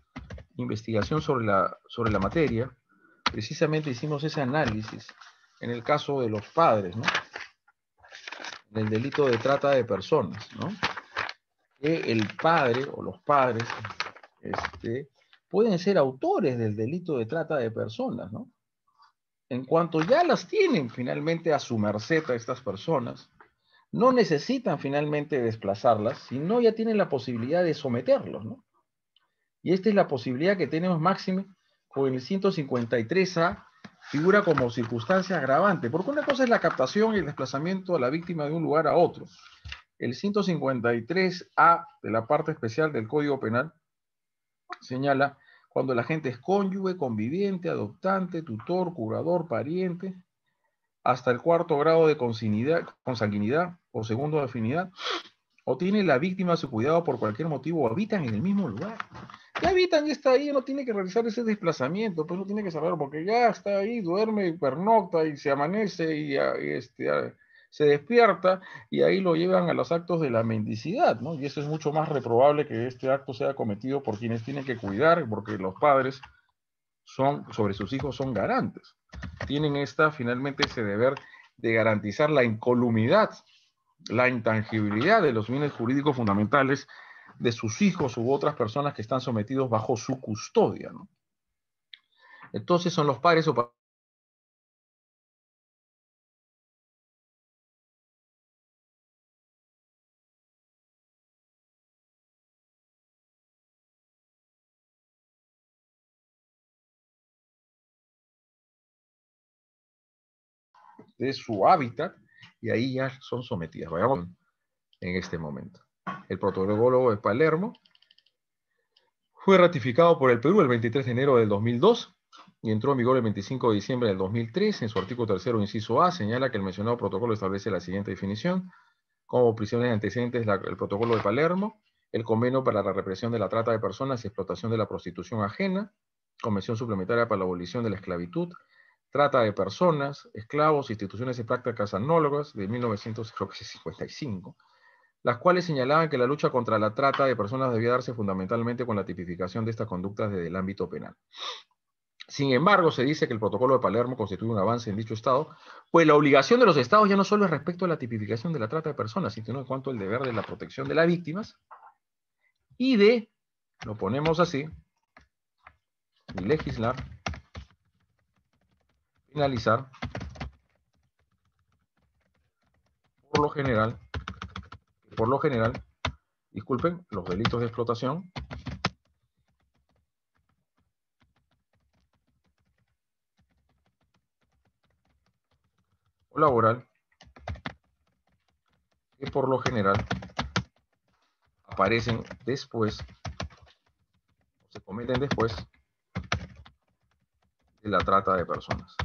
investigación sobre la materia, precisamente hicimos ese análisis en el caso de los padres, ¿no? En el delito de trata de personas, ¿no? Que el padre o los padres pueden ser autores del delito de trata de personas, ¿no? En cuanto ya las tienen finalmente a su merced a estas personas, no necesitan finalmente desplazarlas, sino ya tienen la posibilidad de someterlos, ¿no? Y esta es la posibilidad que tenemos máxime con el 153A, figura como circunstancia agravante, porque una cosa es la captación y el desplazamiento a la víctima de un lugar a otro. El 153A de la parte especial del Código Penal señala cuando el agente es cónyuge, conviviente, adoptante, tutor, curador, pariente, hasta el 4º grado de consanguinidad o segundo de afinidad, o tiene la víctima a su cuidado por cualquier motivo, o habitan en el mismo lugar. Ya habitan, ya está ahí, no tiene que realizar ese desplazamiento, pues no tiene que saber, porque ya está ahí, duerme, pernocta y se amanece y se despierta y ahí lo llevan a los actos de la mendicidad, ¿no? Y eso es mucho más reprobable que este acto sea cometido por quienes tienen que cuidar, porque los padres sobre sus hijos son garantes. Tienen finalmente ese deber de garantizar la incolumidad, la intangibilidad de los bienes jurídicos fundamentales de sus hijos u otras personas que están sometidos bajo su custodia, ¿no? Entonces son los padres o de su hábitat y ahí ya son sometidas. Vayamos en este momento. El protocolo de Palermo fue ratificado por el Perú el 23 de enero del 2002 y entró en vigor el 25 de diciembre del 2003. En su artículo 3º, inciso A, señala que el mencionado protocolo establece la siguiente definición: como prisiones antecedentes el protocolo de Palermo, el convenio para la represión de la trata de personas y explotación de la prostitución ajena, convención suplementaria para la abolición de la esclavitud, trata de personas, esclavos, instituciones y prácticas análogas de 1955, las cuales señalaban que la lucha contra la trata de personas debía darse fundamentalmente con la tipificación de estas conductas desde el ámbito penal. Sin embargo, se dice que el protocolo de Palermo constituye un avance en dicho Estado, pues la obligación de los Estados ya no solo es respecto a la tipificación de la trata de personas, sino en cuanto al deber de la protección de las víctimas y de, lo ponemos así, legislar, finalizar, por lo general, disculpen, los delitos de explotación o laboral, que por lo general aparecen después, o se cometen después de la trata de personas.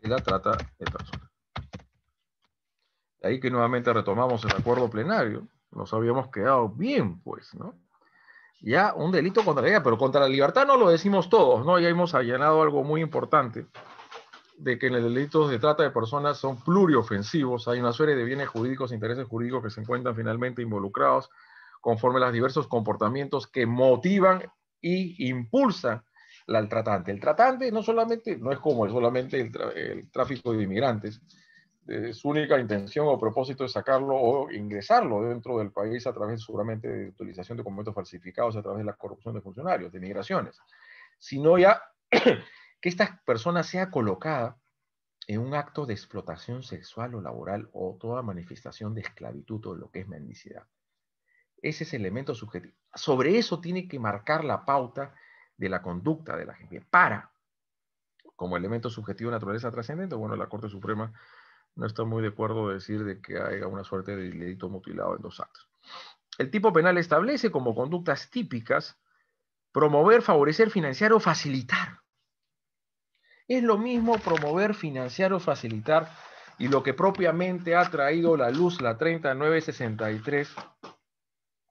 De la trata de personas. De ahí que nuevamente retomamos el acuerdo plenario. Nos habíamos quedado bien, pues, ¿no? Ya un delito contra la libertad, pero contra la libertad no lo decimos todos, ¿no? Ya hemos allanado algo muy importante, de que en los delitos de trata de personas son pluriofensivos. Hay una serie de bienes jurídicos e intereses jurídicos que se encuentran finalmente involucrados conforme a los diversos comportamientos que motivan y impulsan al tratante. El tratante no es como solamente el tráfico de inmigrantes. Su única intención o propósito es sacarlo o ingresarlo dentro del país a través seguramente de utilización de documentos falsificados, a través de la corrupción de funcionarios, de migraciones, sino ya que esta persona sea colocada en un acto de explotación sexual o laboral o toda manifestación de esclavitud o lo que es mendicidad. Ese es el elemento subjetivo. Sobre eso tiene que marcar la pauta de la conducta de la gente. Como elemento subjetivo de naturaleza trascendente, bueno, la Corte Suprema no está muy de acuerdo de decir de que haya una suerte de delito mutilado en dos actos. El tipo penal establece como conductas típicas promover, favorecer, financiar o facilitar. Es lo mismo promover, financiar o facilitar y lo que propiamente ha traído la luz la 3963,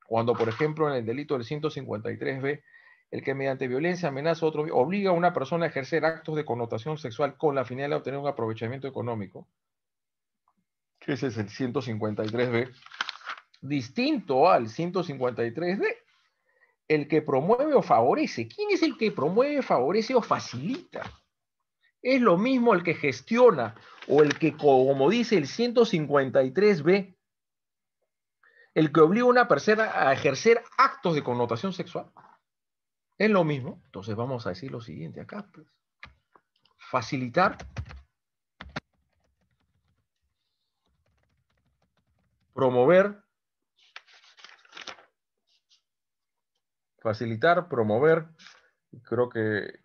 cuando, por ejemplo, en el delito del 153b, el que mediante violencia, amenaza a otro, obliga a una persona a ejercer actos de connotación sexual con la finalidad de obtener un aprovechamiento económico, que ese es el 153b, distinto al 153d, el que promueve o favorece. ¿Quién es el que promueve, favorece o facilita? Es lo mismo el que gestiona o el que, como dice el 153b, el que obliga a una persona a ejercer actos de connotación sexual. Es lo mismo. Entonces vamos a decir lo siguiente acá, pues. Facilitar, promover, creo que,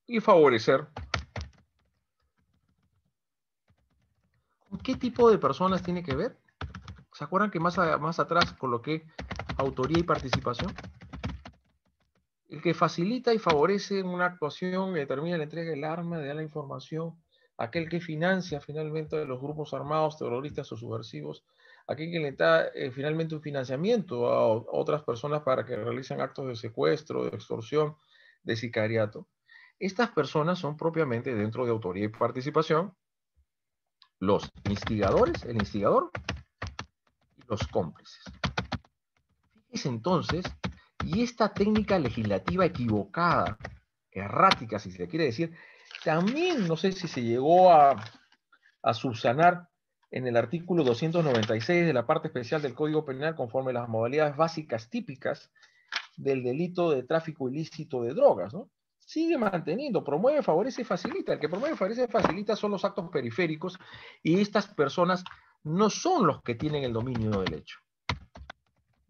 y favorecer. ¿Con qué tipo de personas tiene que ver? ¿Se acuerdan que más atrás coloqué autoría y participación? El que facilita y favorece una actuación, determina la entrega del arma, da la información, aquel que financia finalmente a los grupos armados, terroristas o subversivos, aquel que le da finalmente un financiamiento a otras personas para que realicen actos de secuestro, de extorsión, de sicariato. Estas personas son propiamente, dentro de autoría y participación, los instigadores, el instigador y los cómplices. Fíjense entonces, y esta técnica legislativa equivocada, errática si se quiere decir, también no sé si se llegó a subsanar en el artículo 296 de la parte especial del Código Penal conforme las modalidades básicas típicas del delito de tráfico ilícito de drogas, ¿no? Sigue manteniendo, promueve, favorece y facilita. El que promueve, favorece y facilita son los actos periféricos y estas personas no son los que tienen el dominio del hecho.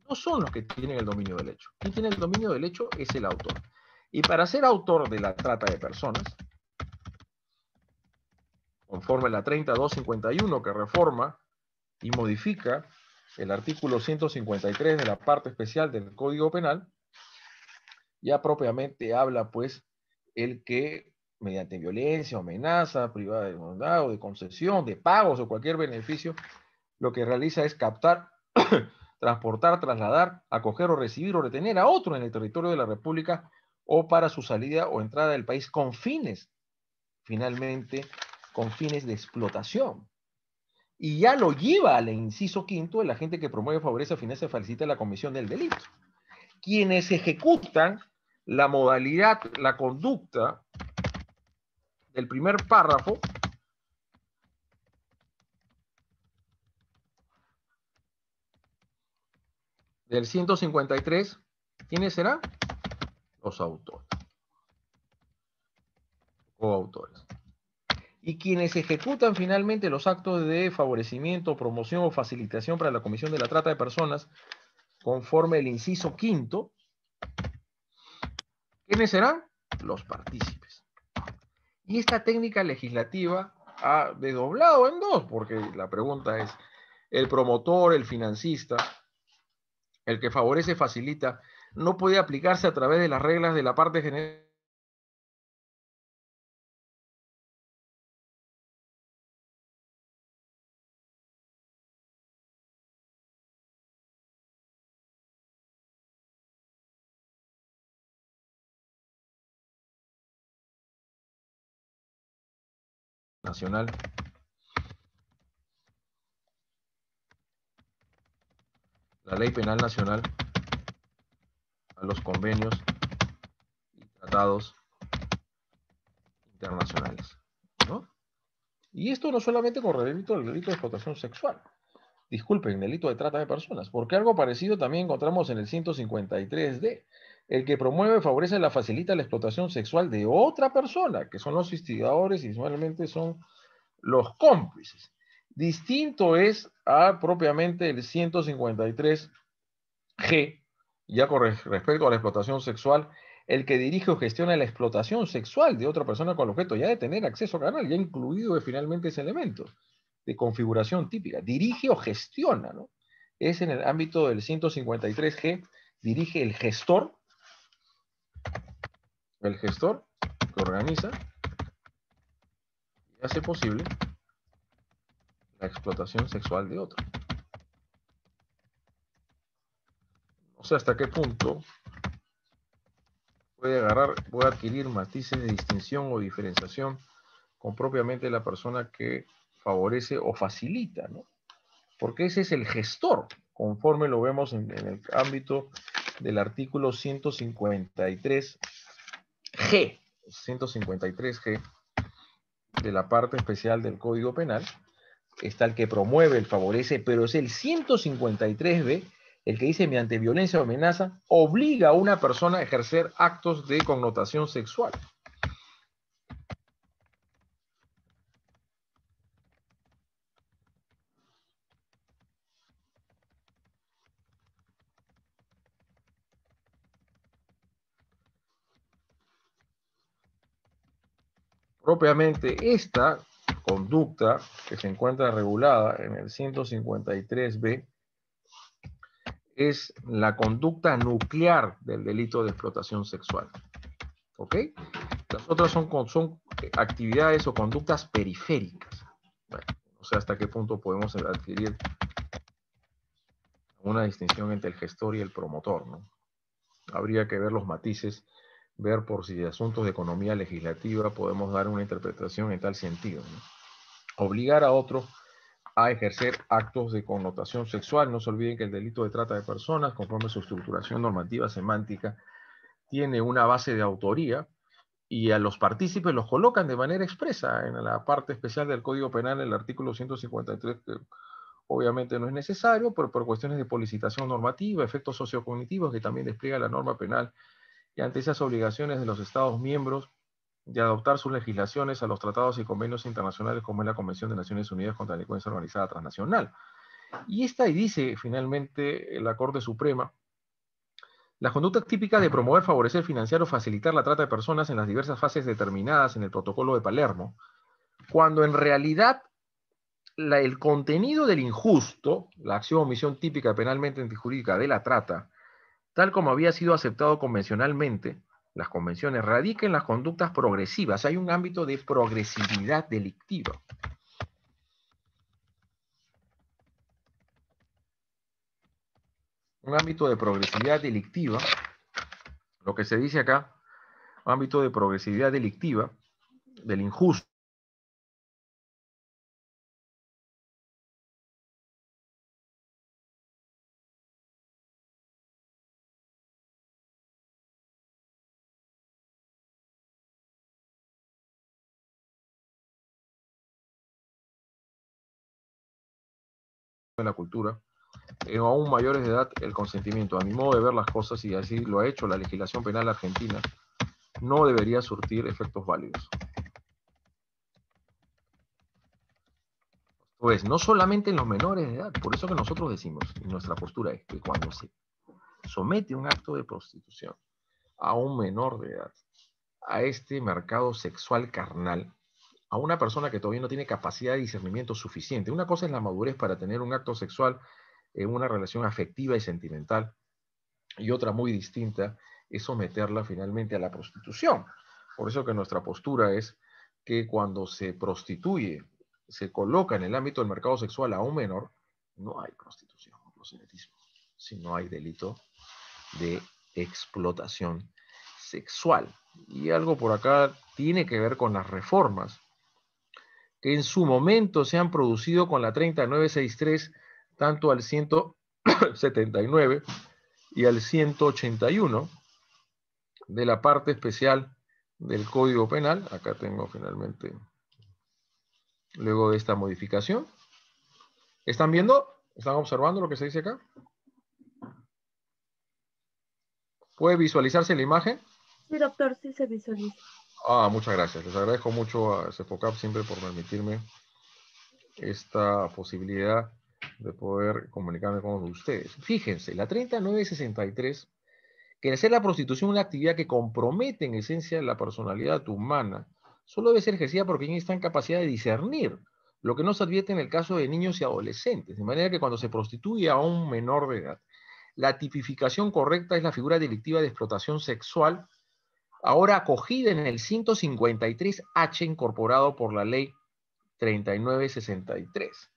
No son los que tienen el dominio del hecho. Quien tiene el dominio del hecho es el autor. Y para ser autor de la trata de personas, conforme la 3251 que reforma y modifica el artículo 153 de la parte especial del Código Penal, ya propiamente habla pues el que mediante violencia, amenaza, privada de bondad o de concesión, de pagos o cualquier beneficio, lo que realiza es captar, transportar, trasladar, acoger o recibir o retener a otro en el territorio de la República o para su salida o entrada del país con fines, finalmente, con fines de explotación. Y ya lo lleva al inciso quinto, el agente que promueve, favorece, financia, facilita la comisión del delito. Quienes ejecutan la modalidad, la conducta del primer párrafo del 153, ¿quiénes serán? Los autores, coautores. Y quienes ejecutan finalmente los actos de favorecimiento, promoción o facilitación para la comisión de la trata de personas, conforme el inciso quinto, ¿quiénes serán? Los partícipes. Y esta técnica legislativa ha desdoblado en dos, porque la pregunta es, el promotor, el financista, el que favorece, facilita, no puede aplicarse a través de las reglas de la parte general nacional, la ley penal nacional, a los convenios y tratados internacionales, ¿no? Y esto no solamente con el delito de explotación sexual, disculpen, delito de trata de personas, porque algo parecido también encontramos en el 153D, el que promueve, favorece, la facilita la explotación sexual de otra persona, que son los instigadores y usualmente son los cómplices. Distinto es a propiamente el 153G, ya con respecto a la explotación sexual, el que dirige o gestiona la explotación sexual de otra persona con el objeto ya de tener acceso a canal, ya incluido finalmente ese elemento de configuración típica. Dirige o gestiona, ¿no? Es en el ámbito del 153G, dirige el gestor que organiza y hace posible la explotación sexual de otro. No sé hasta qué punto puede adquirir matices de distinción o diferenciación con propiamente la persona que favorece o facilita, ¿no? Porque ese es el gestor, conforme lo vemos en el ámbito del artículo 153G, 153G de la parte especial del Código Penal, está el que promueve, el favorece, pero es el 153B, el que dice mediante violencia o amenaza, obliga a una persona a ejercer actos de connotación sexual. Propiamente esta conducta que se encuentra regulada en el 153B es la conducta nuclear del delito de explotación sexual. ¿Ok? Las otras son actividades o conductas periféricas. Bueno, no sé hasta qué punto podemos adquirir una distinción entre el gestor y el promotor, ¿no? Habría que ver los matices, ver por si de asuntos de economía legislativa podemos dar una interpretación en tal sentido, ¿no? Obligar a otro a ejercer actos de connotación sexual. No se olviden que el delito de trata de personas, conforme su estructuración normativa semántica, tiene una base de autoría y a los partícipes los colocan de manera expresa en la parte especial del Código Penal, en el artículo 153, que obviamente no es necesario, pero por cuestiones de policitación normativa, efectos sociocognitivos que también despliega la norma penal, y ante esas obligaciones de los Estados miembros de adoptar sus legislaciones a los tratados y convenios internacionales como es la Convención de Naciones Unidas contra la Delincuencia Organizada Transnacional. Y esta, y dice finalmente la Corte Suprema, la conducta típica de promover, favorecer, financiar o facilitar la trata de personas en las diversas fases determinadas en el Protocolo de Palermo, cuando en realidad el contenido del injusto, la acción o omisión típica penalmente antijurídica de la trata, tal como había sido aceptado convencionalmente, las convenciones radican en las conductas progresivas. Hay un ámbito de progresividad delictiva. Un ámbito de progresividad delictiva, lo que se dice acá, ámbito de progresividad delictiva, del injusto, en la cultura, en aún mayores de edad, el consentimiento. A mi modo de ver las cosas, y así lo ha hecho la legislación penal argentina, no debería surtir efectos válidos. Pues no solamente en los menores de edad, por eso que nosotros decimos, y nuestra postura es que cuando se somete un acto de prostitución a un menor de edad, a este mercado sexual carnal, a una persona que todavía no tiene capacidad de discernimiento suficiente. Una cosa es la madurez para tener un acto sexual en una relación afectiva y sentimental, y otra muy distinta es someterla finalmente a la prostitución. Por eso que nuestra postura es que cuando se prostituye, se coloca en el ámbito del mercado sexual a un menor, no hay prostitución o proxenetismo, sino hay delito de explotación sexual. Y algo por acá tiene que ver con las reformas que en su momento se han producido con la 3963, tanto al 179 y al 181 de la parte especial del Código Penal. Acá tengo finalmente, luego de esta modificación. ¿Están viendo? ¿Están observando lo que se dice acá? ¿Puede visualizarse la imagen? Sí, doctor, sí se visualiza. Muchas gracias. Les agradezco mucho a CEFOCAP siempre por permitirme esta posibilidad de poder comunicarme con ustedes. Fíjense, la 3963, que al ser la prostitución una actividad que compromete en esencia la personalidad humana, solo debe ser ejercida por quien está en capacidad de discernir, lo que no se advierte en el caso de niños y adolescentes, de manera que cuando se prostituye a un menor de edad, la tipificación correcta es la figura delictiva de explotación sexual, ahora acogida en el 153H incorporado por la ley 3963.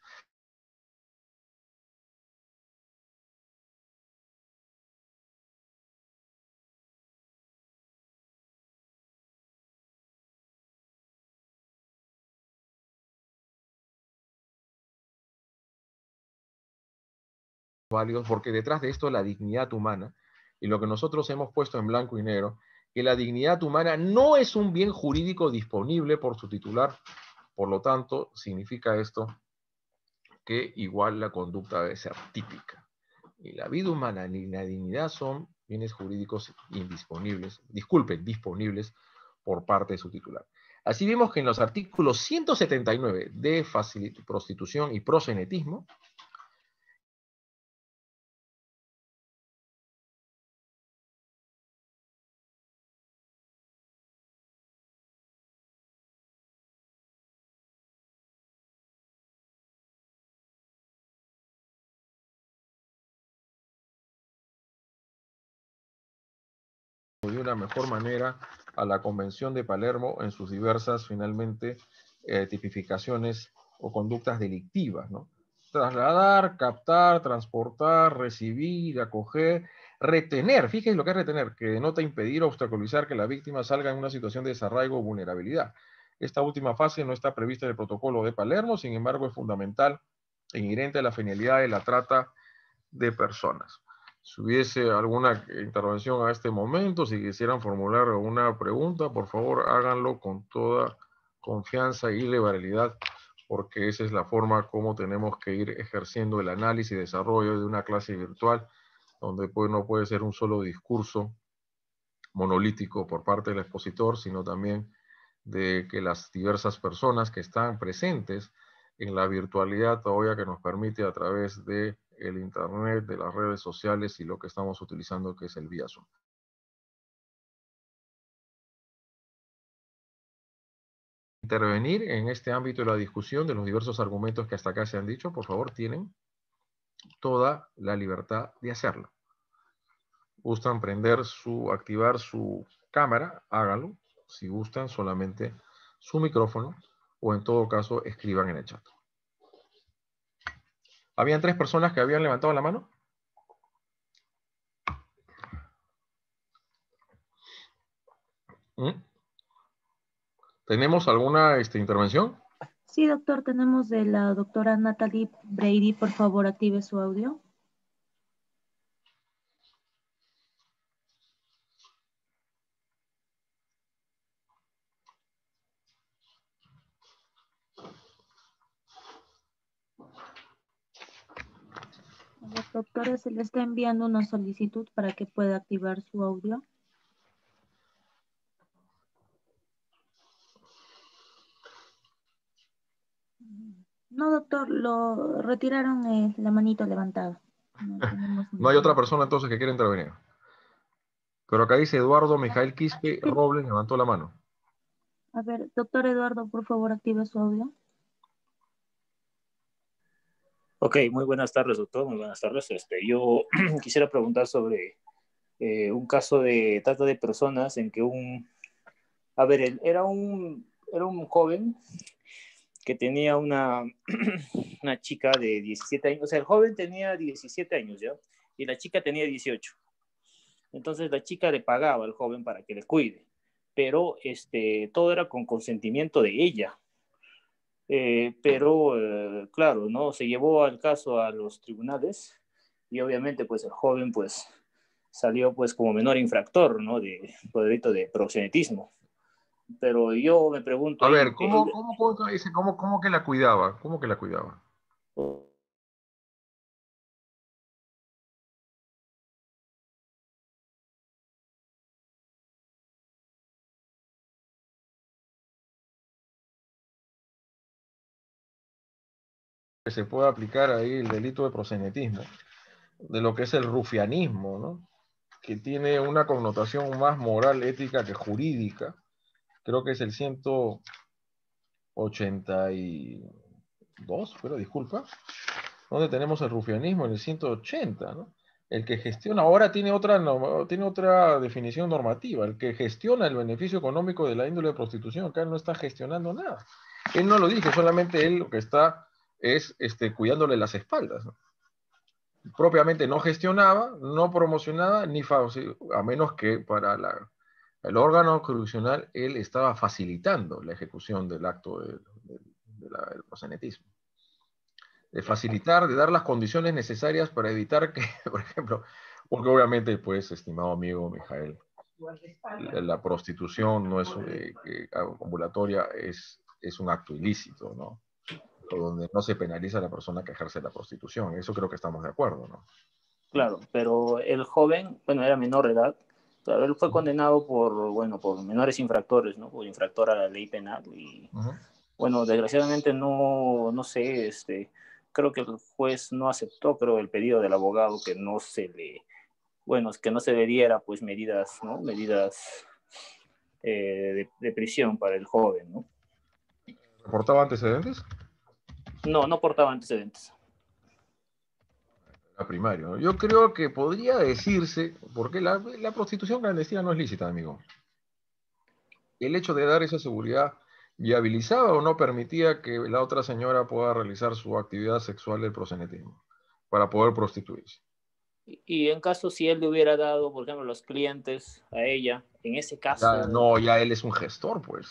válidos, porque detrás de esto la dignidad humana, y lo que nosotros hemos puesto en blanco y negro, que la dignidad humana no es un bien jurídico disponible por su titular, por lo tanto, significa esto que igual la conducta debe ser típica. Ni la vida humana ni la dignidad son bienes jurídicos indisponibles, disculpen, disponibles por parte de su titular. Así vemos que en los artículos 179 de prostitución y proxenetismo, de una mejor manera a la Convención de Palermo en sus diversas, finalmente, tipificaciones o conductas delictivas, ¿no? Trasladar, captar, transportar, recibir, acoger, retener. Fíjense lo que es retener, que denota impedir o obstaculizar que la víctima salga en una situación de desarraigo o vulnerabilidad. Esta última fase no está prevista en el protocolo de Palermo, sin embargo es fundamental e inherente a la finalidad de la trata de personas. Si hubiese alguna intervención a este momento, si quisieran formular alguna pregunta, por favor háganlo con toda confianza y liberalidad, porque esa es la forma como tenemos que ir ejerciendo el análisis y desarrollo de una clase virtual, donde pues no puede ser un solo discurso monolítico por parte del expositor, sino también de que las diversas personas que están presentes en la virtualidad todavía que nos permite a través de el internet, de las redes sociales y lo que estamos utilizando que es el vía Zoom. Intervenir en este ámbito de la discusión de los diversos argumentos que hasta acá se han dicho, por favor, tienen toda la libertad de hacerlo. Gustan activar su cámara, háganlo. Si gustan, solamente su micrófono, o en todo caso, escriban en el chat. ¿Habían 3 personas que habían levantado la mano? ¿Tenemos alguna intervención? Sí, doctor, tenemos de la doctora Natalie Brady. Por favor, active su audio. A la doctora se le está enviando una solicitud para que pueda activar su audio. No, doctor, lo retiraron la manito levantada. No tenemos No hay otra persona entonces que quiera intervenir. Pero acá dice Eduardo Mijael Quispe Sí. Robles levantó la mano. A ver, doctor Eduardo, por favor, active su audio. Ok, muy buenas tardes, doctor. Muy buenas tardes. Yo quisiera preguntar sobre un caso de trata de personas en que él era un joven que tenía una chica de 17 años. O sea, el joven tenía 17 años, ¿ya? Y la chica tenía 18. Entonces la chica le pagaba al joven para que le cuide. Pero todo era con consentimiento de ella. Claro, ¿no? Se llevó al caso a los tribunales y obviamente pues el joven pues salió pues como menor infractor, ¿no? Por delito de proxenetismo. Pero yo me pregunto A ahí, ver, ¿cómo que la cuidaba? ¿Cómo que la cuidaba? Que se puede aplicar ahí el delito de proxenetismo, de lo que es el rufianismo, ¿no? Que tiene una connotación más moral, ética que jurídica. Creo que es el 182, pero disculpa, donde tenemos el rufianismo en el 180, ¿no? El que gestiona, ahora tiene otra definición normativa, el que gestiona el beneficio económico de la índole de prostitución, acá no está gestionando nada. Él no lo dice, solamente él lo que está es cuidándole las espaldas, ¿no? Propiamente no gestionaba, no promocionaba, a menos que para el órgano jurisdiccional él estaba facilitando la ejecución del acto del proxenetismo. de facilitar, de dar las condiciones necesarias para evitar que, por ejemplo, porque obviamente, pues, estimado amigo Mijael, la prostitución no es ambulatoria, es un acto ilícito, ¿no? Donde no se penaliza a la persona que ejerce la prostitución. Eso creo que estamos de acuerdo, ¿no? Claro, pero el joven, bueno, era menor de edad. Claro, él fue condenado por menores infractores, ¿no? Por infractor a la ley penal. Y, bueno, desgraciadamente no sé, creo que el juez no aceptó, creo, el pedido del abogado que no se le, bueno, que no se le diera, pues, medidas, ¿no? Medidas de prisión para el joven, ¿no? ¿Reportaba antecedentes? No portaba antecedentes. Primario, ¿no? Yo creo que podría decirse, porque la prostitución clandestina no es lícita, amigo. El hecho de dar esa seguridad viabilizaba o no permitía que la otra señora pueda realizar su actividad sexual del proxenetismo para poder prostituirse. Y en caso si él le hubiera dado, por ejemplo, los clientes a ella, en ese caso... Ya, no, ya él es un gestor, pues.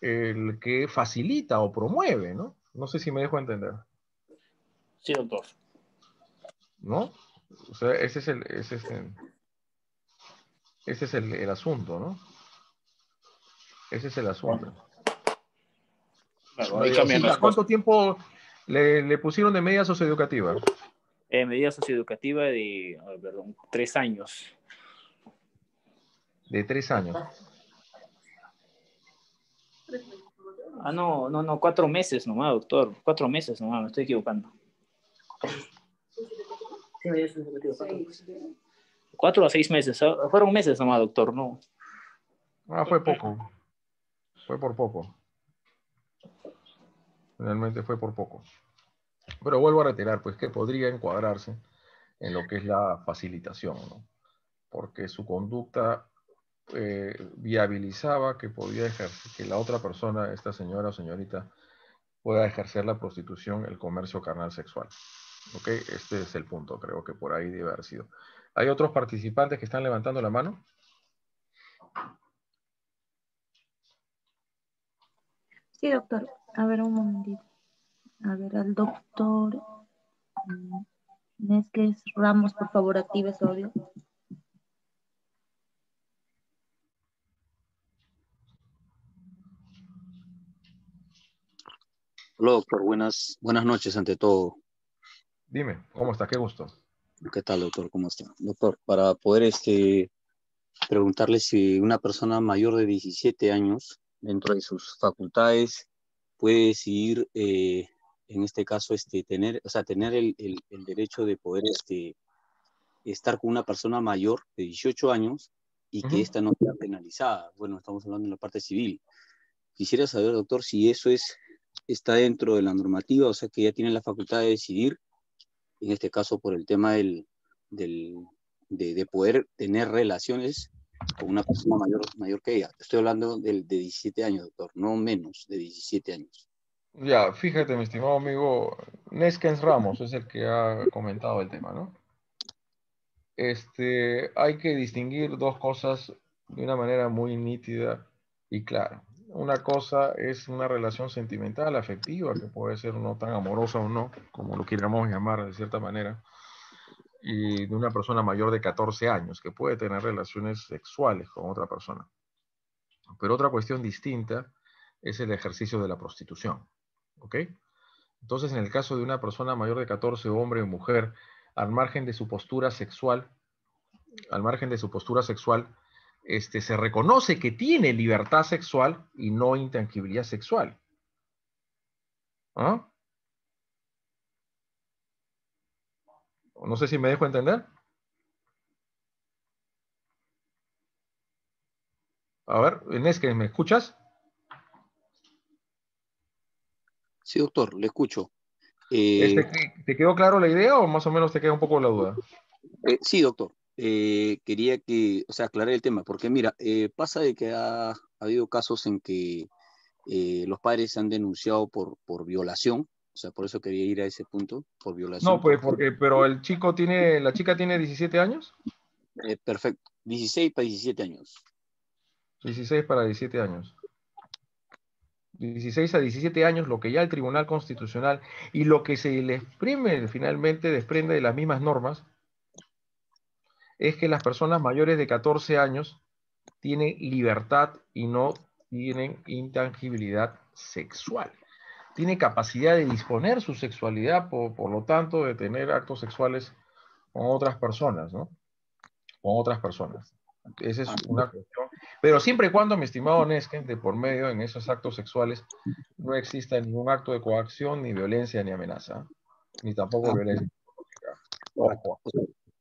El que facilita o promueve, ¿no? No sé si me dejo entender. Sí, doctor. ¿No? O sea, ese es el asunto, ¿no? Ese es el asunto. Claro, ahí cambian las ¿Cuánto cosas. tiempo le pusieron de medida socioeducativa? Medida socioeducativa de, perdón, 3 años. De 3 años. No, 4 meses nomás, doctor. 4 meses nomás, me estoy equivocando. Sí, medida socioeducativa. 4 a 6 meses. Fueron meses nomás, doctor, no. Fue poco. Fue por poco. Realmente fue por poco. Pero vuelvo a reiterar, pues que podría encuadrarse en lo que es la facilitación, ¿no? Porque su conducta viabilizaba que podía ejercer, que la otra persona, esta señora o señorita, pueda ejercer la prostitución, el comercio carnal sexual. ¿Ok? Este es el punto, creo que por ahí debe haber sido. ¿Hay otros participantes que están levantando la mano? Sí, doctor. A ver, un momentito. A ver, al doctor Nesques Ramos, por favor, active su audio. Hola, doctor. Buenas noches ante todo. Dime, ¿cómo está? Qué gusto. ¿Qué tal, doctor? ¿Cómo está? Doctor, para poder preguntarle si una persona mayor de 17 años, dentro de sus facultades, puede decidir, en este caso, tener el derecho de poder estar con una persona mayor de 18 años y que ésta no sea penalizada. Bueno, estamos hablando en la parte civil. Quisiera saber, doctor, si eso está dentro de la normativa, o sea, que ya tiene la facultad de decidir, en este caso por el tema de poder tener relaciones con una persona mayor que ella. Estoy hablando de 17 años, doctor, no menos de 17 años. Ya, fíjate, mi estimado amigo, Neskens Ramos es el que ha comentado el tema, ¿no? Hay que distinguir dos cosas de una manera muy nítida y clara. Una cosa es una relación sentimental, afectiva, que puede ser no tan amorosa o no, como lo queramos llamar de cierta manera, y de una persona mayor de 14 años, que puede tener relaciones sexuales con otra persona. Pero otra cuestión distinta es el ejercicio de la prostitución. ¿Ok? Entonces, en el caso de una persona mayor de 14, hombre o mujer, al margen de su postura sexual, se reconoce que tiene libertad sexual y no intangibilidad sexual. ¿Ah? No sé si me dejo entender. A ver, Inés, ¿me escuchas? Sí, doctor, le escucho. ¿Te quedó claro la idea o más o menos te queda un poco la duda? Sí, doctor. quería que, o sea, aclarar el tema, porque mira, pasa de que ha habido casos en que los padres han denunciado por violación, o sea, por eso quería ir a ese punto, por No, violación, pues, porque, pero la chica tiene 17 años. perfecto, 16 para 17 años. 16 para 17 años. 16 a 17 años, lo que ya el Tribunal Constitucional y lo que se le exprime finalmente desprende de las mismas normas, es que las personas mayores de 14 años tienen libertad y no tienen intangibilidad sexual. Tiene capacidad de disponer su sexualidad, por lo tanto, de tener actos sexuales con otras personas, ¿no? Con otras personas. Esa es una cuestión. Pero siempre y cuando, mi estimado Nesken, de por medio en esos actos sexuales no exista ningún acto de coacción, ni violencia, ni amenaza, ni tampoco violencia psicológica. Correcto. Ojo,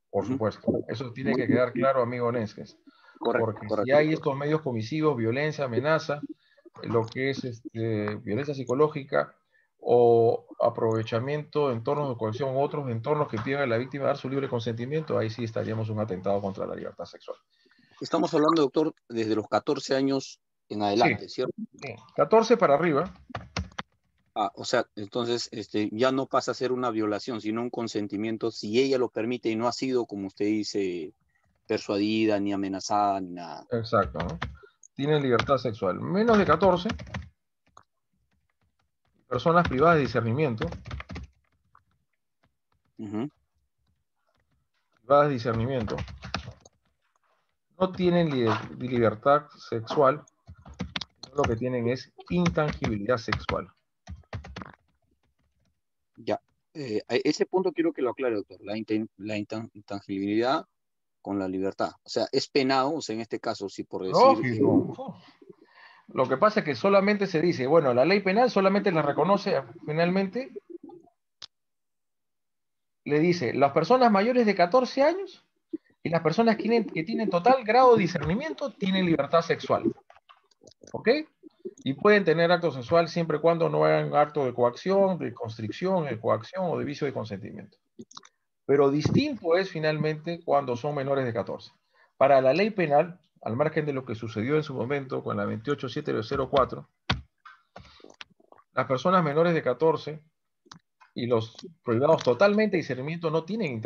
por Ujú. supuesto. Eso tiene que quedar claro, amigo Neskens. Correcto, Porque si correcto. hay estos medios comisivos, violencia, amenaza, lo que es violencia psicológica o aprovechamiento de entornos de coacción u otros entornos que impiden a la víctima dar su libre consentimiento, ahí sí estaríamos un atentado contra la libertad sexual. Estamos hablando, doctor, desde los 14 años en Sí, adelante, ¿cierto? sí. 14 para arriba. O sea, entonces ya no pasa a ser una violación, sino un consentimiento, si ella lo permite y no ha sido, como usted dice, persuadida, ni amenazada, ni nada. Exacto, ¿no? Tienen libertad sexual. Menos de 14, personas privadas de discernimiento, Ujú. privadas de discernimiento, no tienen libertad sexual, lo que tienen es intangibilidad sexual. Ya. A ese punto quiero que lo aclare, doctor, la intangibilidad con la libertad. O sea, es penado, o sea, en este caso, si por decir... Lógico. Lo que pasa es que solamente se dice, bueno, la ley penal solamente la reconoce finalmente, le dice, las personas mayores de 14 años y las personas que tienen total grado de discernimiento tienen libertad sexual. ¿Ok? Y pueden tener acto sexual siempre y cuando no hagan acto de coacción, de constricción, de coacción o de vicio de consentimiento. Pero distinto es finalmente cuando son menores de 14. Para la ley penal, al margen de lo que sucedió en su momento con la 28704, las personas menores de 14 y los privados totalmente de discernimiento no tienen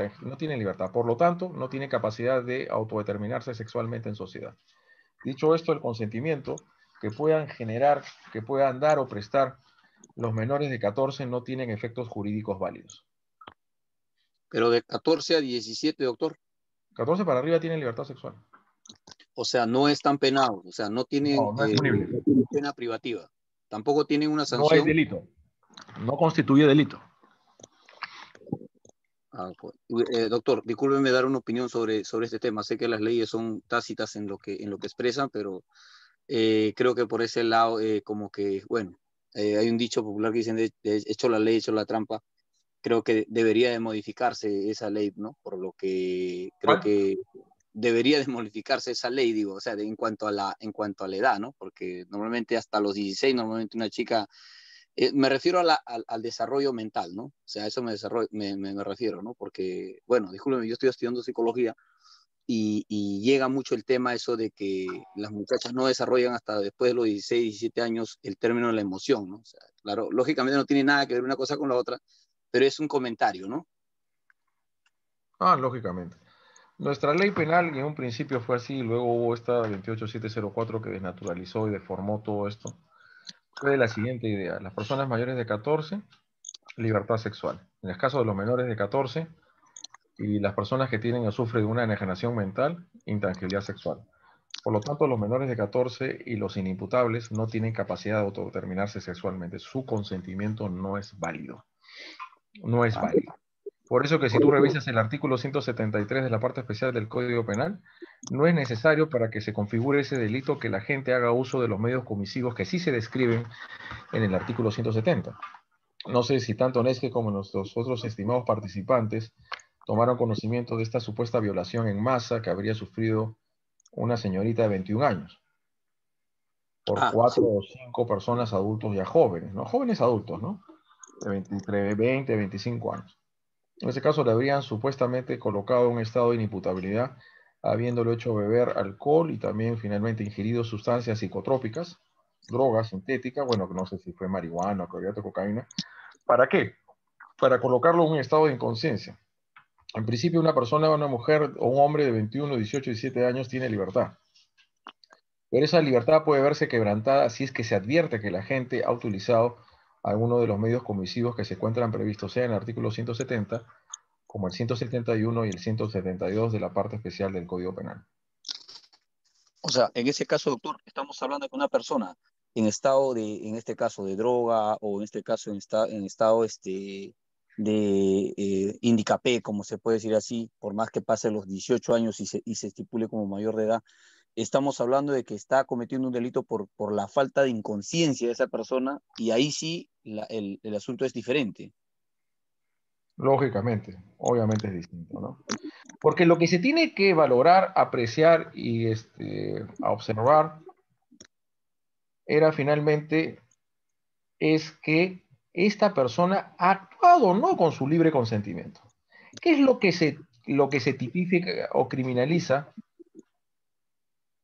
libertad. Por lo tanto, no tienen capacidad de autodeterminarse sexualmente en sociedad. Dicho esto, el consentimiento que puedan generar, que puedan dar o prestar los menores de 14 no tienen efectos jurídicos válidos. Pero de 14 a 17, doctor. 14 para arriba tienen libertad sexual. O sea, no están penados, o sea, no tienen No, no es punible. pena privativa. Tampoco tienen una No es sanción. delito. No constituye delito. Pues, doctor, discúlpeme dar una opinión sobre este tema. Sé que las leyes son tácitas en lo que expresan, pero creo que por ese lado, como que, bueno, hay un dicho popular que dicen, de hecho la ley, hecho la trampa. Creo que debería de modificarse esa ley, ¿no? Por lo que creo ¿Cuál? que debería de modificarse esa ley, digo, o sea, en cuanto a la edad, ¿no? Porque normalmente hasta los 16, normalmente una chica, me refiero al desarrollo mental, ¿no? O sea, a eso me refiero, ¿no? Porque, bueno, discúlpeme, yo estoy estudiando psicología y llega mucho el tema eso de que las muchachas no desarrollan hasta después de los 16, 17 años el término de la emoción, ¿no? O sea, claro, lógicamente no tiene nada que ver una cosa con la otra, pero es un comentario, ¿no? Lógicamente. Nuestra ley penal en un principio fue así, luego hubo esta 28704 que desnaturalizó y deformó todo esto. Fue de la siguiente idea: las personas mayores de 14, libertad sexual. En el caso de los menores de 14 y las personas que tienen o sufren de una enajenación mental, intangibilidad sexual. Por lo tanto, los menores de 14 y los inimputables no tienen capacidad de autodeterminarse sexualmente. Su consentimiento no es válido. No es válido. Por eso que si tú revisas el artículo 173 de la parte especial del Código Penal, no es necesario para que se configure ese delito que la gente haga uso de los medios comisivos que sí se describen en el artículo 170. No sé si tanto Nesque como nuestros otros estimados participantes tomaron conocimiento de esta supuesta violación en masa que habría sufrido una señorita de 21 años por 4 o 5 personas adultos ya jóvenes, ¿no? Jóvenes adultos, ¿no? Entre 20 y 25 años. En ese caso le habrían supuestamente colocado en un estado de inimputabilidad, habiéndolo hecho beber alcohol y también finalmente ingerido sustancias psicotrópicas, drogas sintéticas, bueno, no sé si fue marihuana, clorhidrato, cocaína. ¿Para qué? Para colocarlo en un estado de inconsciencia. En principio, una persona, una mujer o un hombre de 21, 18, 17 años tiene libertad. Pero esa libertad puede verse quebrantada si es que se advierte que la gente ha utilizado alguno de los medios comisivos que se encuentran previstos, sea en el artículo 170, como el 171 y el 172 de la parte especial del Código Penal. O sea, en ese caso, doctor, estamos hablando de que una persona en estado de, en este caso, de droga, o en este caso en estado de indicapé, como se puede decir así, por más que pase los 18 años y se estipule como mayor de edad, estamos hablando de que está cometiendo un delito por la falta de inconsciencia de esa persona, y ahí sí el asunto es diferente. Lógicamente, obviamente es distinto, ¿no? Porque lo que se tiene que valorar, apreciar y observar era finalmente es que esta persona ha actuado no con su libre consentimiento. ¿Qué es lo que se tipifica o criminaliza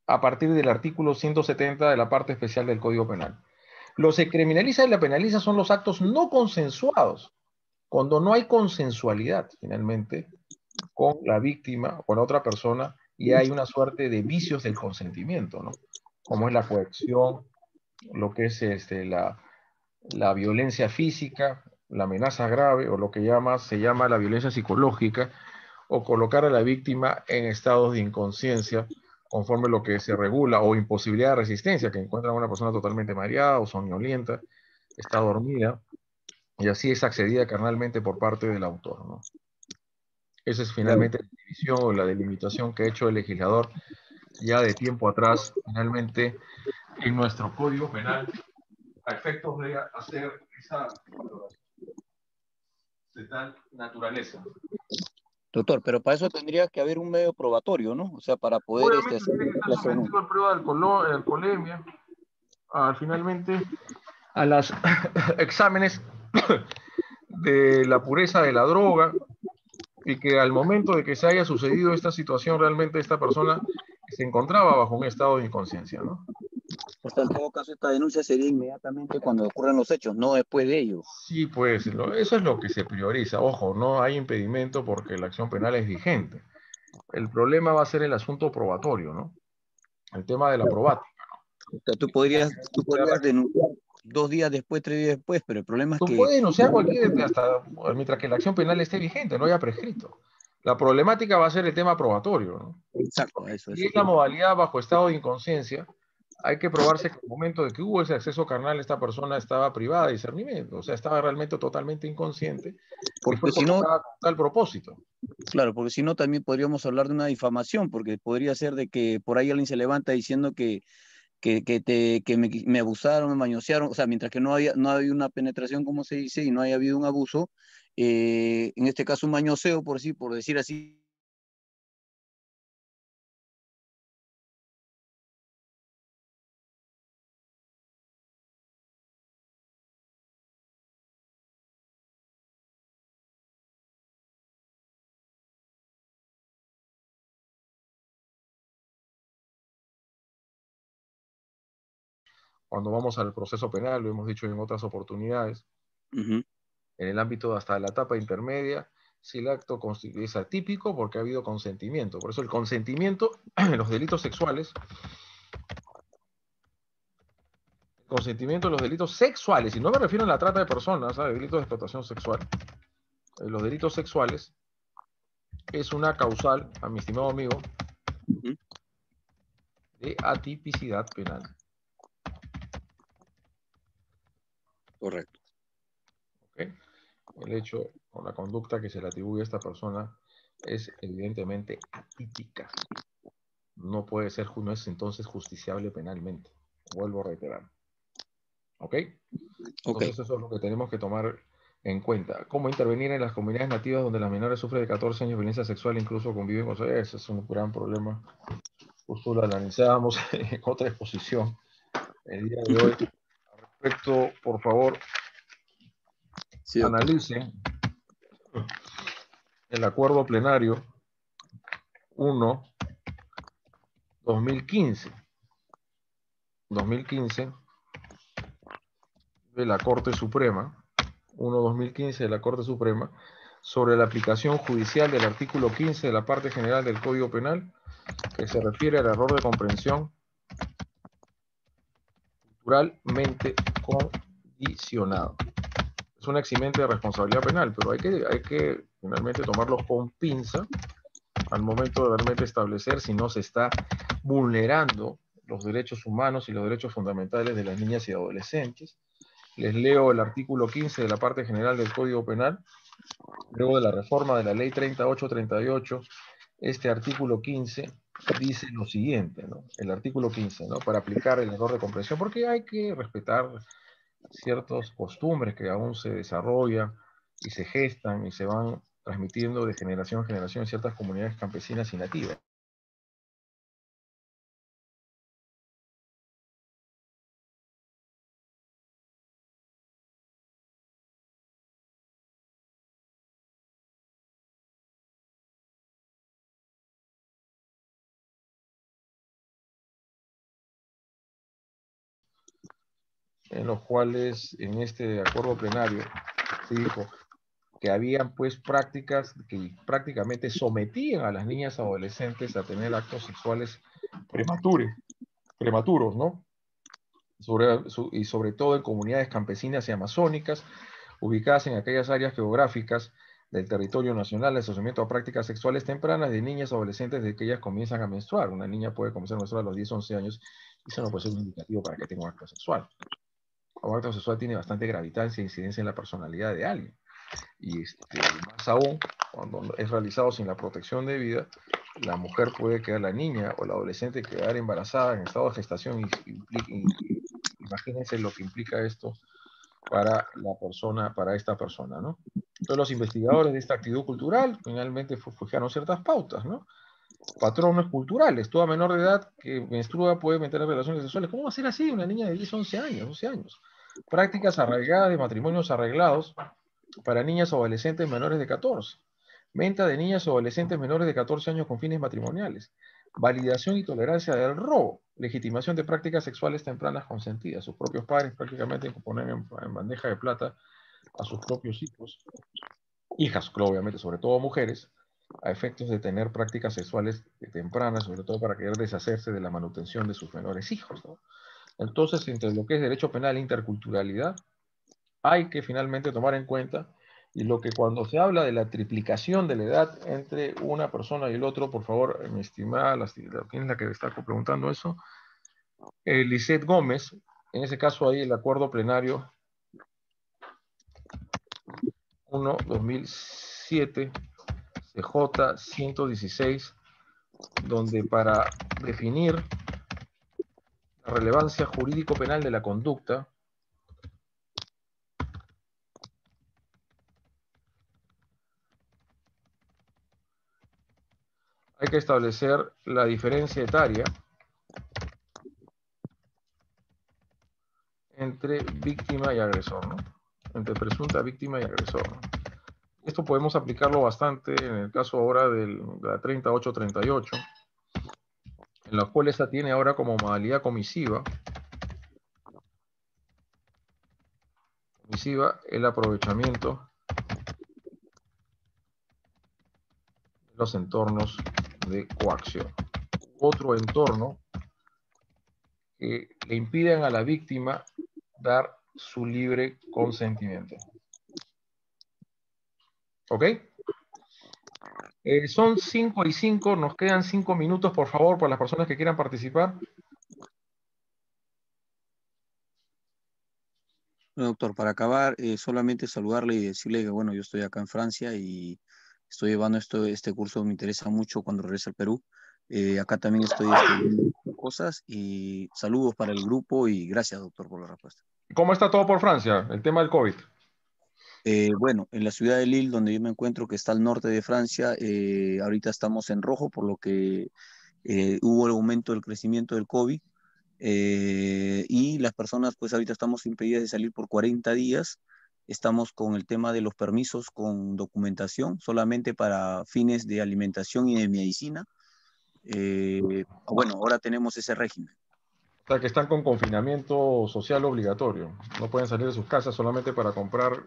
a partir del artículo 170 de la parte especial del Código Penal? Lo que se criminaliza y la penaliza son los actos no consensuados, cuando no hay consensualidad finalmente con la víctima o con la otra persona y hay una suerte de vicios del consentimiento, ¿no? Como es la coerción, lo que es la violencia física, la amenaza grave o lo que se llama la violencia psicológica, o colocar a la víctima en estados de inconsciencia conforme lo que se regula, o imposibilidad de resistencia, que encuentra a una persona totalmente mareada o somnolienta, está dormida, y así es accedida carnalmente por parte del autor, ¿no? Esa es Claro. finalmente la división o la delimitación que ha hecho el legislador ya de tiempo atrás, finalmente en nuestro Código Penal, a efectos de hacer esa valoración de tal naturaleza. Doctor, pero para eso tendría que haber un medio probatorio, ¿no? O sea, para poder Obviamente hacer tiene que esta estar clase de sometido a prueba de alcoholemia, finalmente a los exámenes de la pureza de la droga, y que al momento de que se haya sucedido esta situación, realmente esta persona se encontraba bajo un estado de inconsciencia, ¿no? O sea, en todo caso, esta denuncia sería inmediatamente cuando ocurran los hechos, no después de ello. Sí, pues eso es lo que se prioriza. Ojo, no hay impedimento porque la acción penal es vigente. El problema va a ser el asunto probatorio, ¿no? El tema de la probática. O sea, tú podrías denunciar 2 días después, 3 días después, pero el problema es Tú que... puedes denunciar hasta mientras que la acción penal esté vigente, no haya prescrito. La problemática va a ser el tema probatorio, ¿no? Exacto, Si eso es la quiero. modalidad bajo estado de inconsciencia, hay que probarse que al momento de que hubo ese acceso carnal, esta persona estaba privada de discernimiento, o sea, estaba realmente totalmente inconsciente y fue Porque si no, colocada con tal propósito. claro, porque si no también podríamos hablar de una difamación, porque podría ser de que por ahí alguien se levanta diciendo que me abusaron, me mañosearon, o sea, mientras que no había una penetración, como se dice, y no haya habido un abuso, en este caso un mañoseo, por decir así. Cuando vamos al proceso penal, lo hemos dicho en otras oportunidades, Uh-huh. en el ámbito hasta la etapa intermedia, si el acto es atípico porque ha habido consentimiento. Por eso el consentimiento en los delitos sexuales, consentimiento en los delitos sexuales, y no me refiero a la trata de personas, ¿sabes? Delitos de explotación sexual, los delitos sexuales es una causal, a mi estimado amigo, Uh-huh. de atipicidad penal. Correcto. ¿Okay? El hecho o la conducta que se le atribuye a esta persona es evidentemente atípica. No puede ser, no es entonces justiciable penalmente. Vuelvo a reiterar. ¿Ok? Ok. Entonces eso es lo que tenemos que tomar en cuenta. ¿Cómo intervenir en las comunidades nativas donde las menores sufren de 14 años de violencia sexual e incluso conviven con ella? Ese es un gran problema. Justo lo analizábamos en otra exposición el día de hoy. Al respecto, por favor, Sí, doctor. analicen el acuerdo plenario 1/2015 de la Corte Suprema, 1/2015 de la Corte Suprema, sobre la aplicación judicial del artículo 15 de la parte general del Código Penal, que se refiere al error de comprensión culturalmente condicionado. Es un eximente de responsabilidad penal, pero hay que finalmente tomarlo con pinza al momento de realmente establecer si no se está vulnerando los derechos humanos y los derechos fundamentales de las niñas y adolescentes. Les leo el artículo 15 de la parte general del Código Penal. Luego de la reforma de la ley 3838, este artículo 15 dice lo siguiente, ¿no? El artículo 15, ¿no? Para aplicar el error de comprensión, porque hay que respetar ciertas costumbres que aún se desarrollan y se gestan y se van transmitiendo de generación en generación en ciertas comunidades campesinas y nativas. En los cuales en este acuerdo plenario se dijo que habían pues prácticas que prácticamente sometían a las niñas adolescentes a tener actos sexuales prematuros, ¿no? Y sobre todo en comunidades campesinas y amazónicas, ubicadas en aquellas áreas geográficas del territorio nacional, el asociamiento a prácticas sexuales tempranas de niñas o adolescentes desde que ellas comienzan a menstruar. Una niña puede comenzar a menstruar a los 10, 11 años y eso no puede ser un indicativo para que tenga un acto sexual. Un acto sexual tiene bastante gravitancia e incidencia en la personalidad de alguien. Y más aún, cuando es realizado sin la protección debida, la mujer puede quedar, la niña o la adolescente quedar embarazada en estado de gestación y imagínense lo que implica esto para la persona, para esta persona, ¿no? Entonces los investigadores de esta actitud cultural finalmente fijaron ciertas pautas, ¿no? Patrones culturales, toda menor de edad que menstrua puede mantener relaciones sexuales. ¿Cómo va a ser así una niña de 10, 11 años, 12 años? Prácticas arraigadas de matrimonios arreglados para niñas o adolescentes menores de 14. Venta de niñas o adolescentes menores de 14 años con fines matrimoniales. Validación y tolerancia del robo. Legitimación de prácticas sexuales tempranas consentidas. Sus propios padres prácticamente ponen en bandeja de plata a sus propios hijos, hijas, obviamente, sobre todo mujeres, a efectos de tener prácticas sexuales tempranas, sobre todo para querer deshacerse de la manutención de sus menores hijos, ¿no? Entonces, entre lo que es derecho penal e interculturalidad, hay que finalmente tomar en cuenta, y lo que cuando se habla de la triplicación de la edad entre una persona y el otro, por favor, mi estimada, ¿quién es la que está preguntando eso? Lisette Gómez, en ese caso ahí el acuerdo plenario 1/2007, CJ 116, donde para definir la relevancia jurídico-penal de la conducta, hay que establecer la diferencia etaria entre víctima y agresor, ¿no? Entre presunta víctima y agresor, ¿no? Esto podemos aplicarlo bastante en el caso ahora de la 3838, en la cual esta tiene ahora como modalidad comisiva el aprovechamiento de los entornos de coacción. Otro entorno que le impiden a la víctima dar su libre consentimiento. ¿Ok? Son 5:05, nos quedan 5 minutos, por favor, para las personas que quieran participar. Bueno, doctor, para acabar, solamente saludarle y decirle que, bueno, yo estoy acá en Francia y estoy llevando este curso, me interesa mucho cuando regrese al Perú. Acá también estoy estudiando cosas y saludos para el grupo y gracias, doctor, por la respuesta. ¿Cómo está todo por Francia? El tema del COVID. Bueno, en la ciudad de Lille, donde yo me encuentro, que está al norte de Francia, ahorita estamos en rojo, por lo que hubo el aumento del crecimiento del COVID. Y las personas, pues ahorita estamos impedidas de salir por 40 días. estamos con el tema de los permisos con documentación, solamente para fines de alimentación y de medicina. Bueno, ahora tenemos ese régimen. O sea, que están con confinamiento social obligatorio. No pueden salir de sus casas solamente para comprar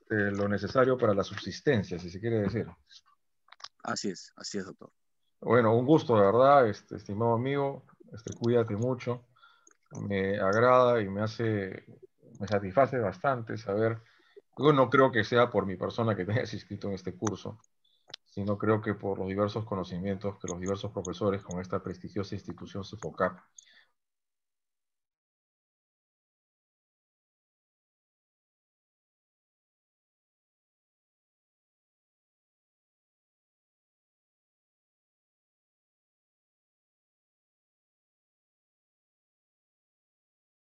lo necesario para la subsistencia, si se quiere decir. Así es, doctor. Bueno, un gusto, de verdad, estimado amigo. Cuídate mucho. Me agrada y me satisface bastante saber. Yo no creo que sea por mi persona que te hayas inscrito en este curso, sino creo que por los diversos conocimientos que los diversos profesores con esta prestigiosa institución SUFOCAP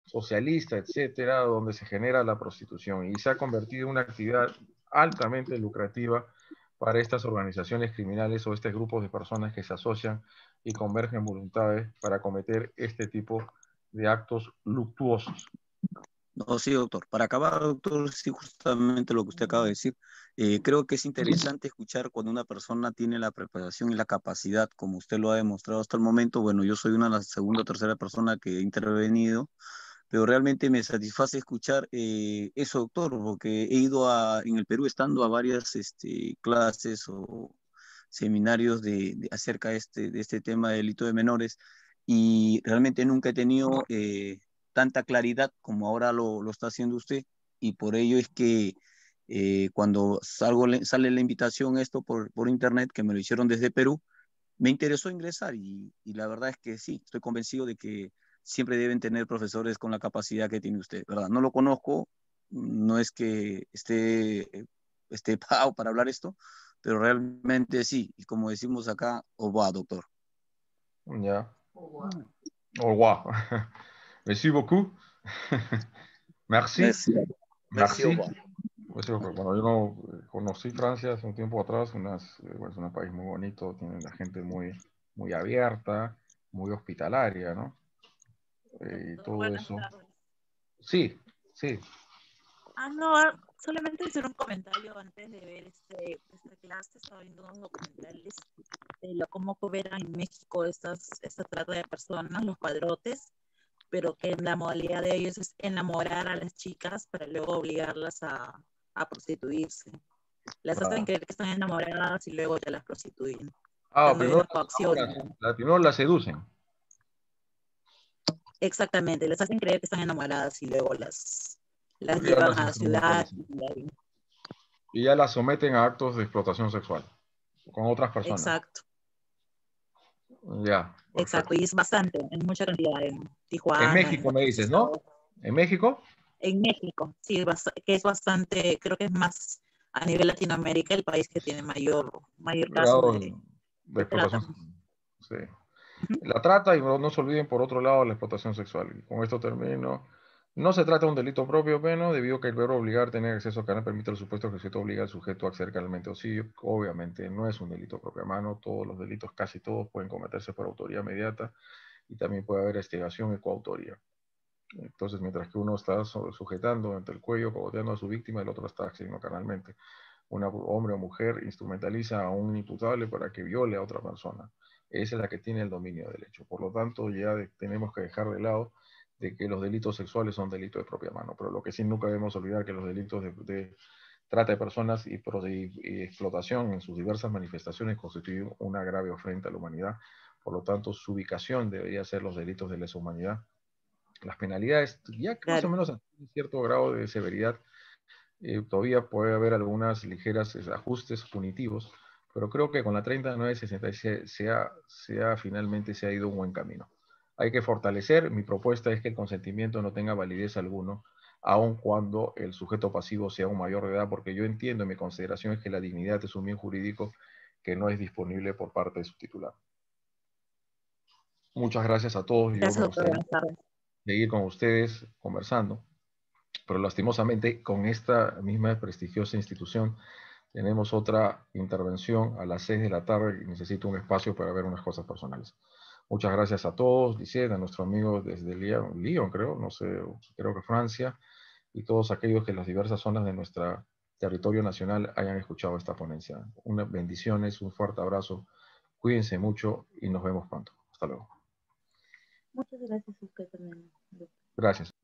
socialista, etcétera, donde se genera la prostitución y se ha convertido en una actividad altamente lucrativa para estas organizaciones criminales o estos grupos de personas que se asocian y convergen voluntades para cometer este tipo de actos luctuosos. No, sí, doctor. Para acabar, doctor, sí, justamente lo que usted acaba de decir, creo que es interesante escuchar cuando una persona tiene la preparación y la capacidad, como usted lo ha demostrado hasta el momento. Bueno, yo soy una de las segunda o tercera persona que he intervenido, pero realmente me satisface escuchar eso, doctor, porque he ido en el Perú estando a varias clases o seminarios acerca de este tema de delito de menores y realmente nunca he tenido tanta claridad como ahora lo está haciendo usted y por ello es que cuando sale la invitación esto por internet, que me lo hicieron desde Perú, me interesó ingresar y la verdad es que sí, estoy convencido de que siempre deben tener profesores con la capacidad que tiene usted, ¿verdad? No lo conozco, no es que esté pago para hablar esto, pero realmente sí, y como decimos acá, au revoir, doctor. Ya. Au revoir. Merci beaucoup. Merci. Merci, au Merci. revoir. Bueno, yo no conocí Francia hace un tiempo atrás, es un país muy bonito, tiene la gente muy abierta, muy hospitalaria, ¿no? Y todo Buenas eso. tardes. Sí, sí. No, solamente hacer un comentario antes de ver esta clase. Estaba viendo unos documentales de cómo operan en México esta trata de personas, los padrotes, pero que la modalidad de ellos es enamorar a las chicas para luego obligarlas a prostituirse. Las hacen creer que están enamoradas y luego ya las prostituyen. Dándoles Primero una coacción. primero las seducen. Exactamente, les hacen creer que están enamoradas y luego las Ya llevan las a la ciudad. y ya las someten a actos de explotación sexual con otras personas. Exacto. Ya. Exacto, y es bastante, en mucha cantidad en Tijuana. En México me dices, ¿no? ¿En México? En México, sí, que es bastante, creo que es más a nivel Latinoamérica el país que tiene mayor caso de explotación trata. sexual. Sí. La trata, y no se olviden por otro lado la explotación sexual. Y con esto termino. No se trata de un delito propio, pero debido a que el verbo obligar, tener acceso a canal permite el supuesto que el sujeto obliga al sujeto a acceder canalmente a auxilio. Obviamente no es un delito propio a mano. Todos los delitos, casi todos, pueden cometerse por autoría inmediata y también puede haber instigación y coautoría. Entonces, mientras que uno está sujetando entre el cuello, cogoteando a su víctima, el otro está accediendo canalmente. Un hombre o mujer instrumentaliza a un imputable para que viole a otra persona. Esa es la que tiene el dominio del hecho. Por lo tanto, ya tenemos que dejar de lado de que los delitos sexuales son delitos de propia mano. Pero lo que sí nunca debemos olvidar que los delitos de trata de personas y explotación en sus diversas manifestaciones constituyen una grave ofensa a la humanidad. Por lo tanto, su ubicación debería ser los delitos de lesa humanidad. Las penalidades, ya que más o menos a un cierto grado de severidad, todavía puede haber algunas ligeras ajustes punitivos, pero creo que con la 3966 finalmente se ha ido un buen camino. Hay que fortalecer, mi propuesta es que el consentimiento no tenga validez alguno, aun cuando el sujeto pasivo sea un mayor de edad, porque yo entiendo, mi consideración es que la dignidad es un bien jurídico que no es disponible por parte de su titular. Muchas gracias a todos. Gracias, yo me doctor. gustaría seguir con ustedes conversando, pero lastimosamente con esta misma prestigiosa institución tenemos otra intervención a las 6 de la tarde y necesito un espacio para ver unas cosas personales. Muchas gracias a todos, Lisette, a nuestro amigo desde Lyon, creo, no sé, creo que Francia, y todos aquellos que en las diversas zonas de nuestro territorio nacional hayan escuchado esta ponencia. Unas bendiciones, un fuerte abrazo, cuídense mucho y nos vemos pronto. Hasta luego. Muchas gracias a usted también, doctor. Gracias.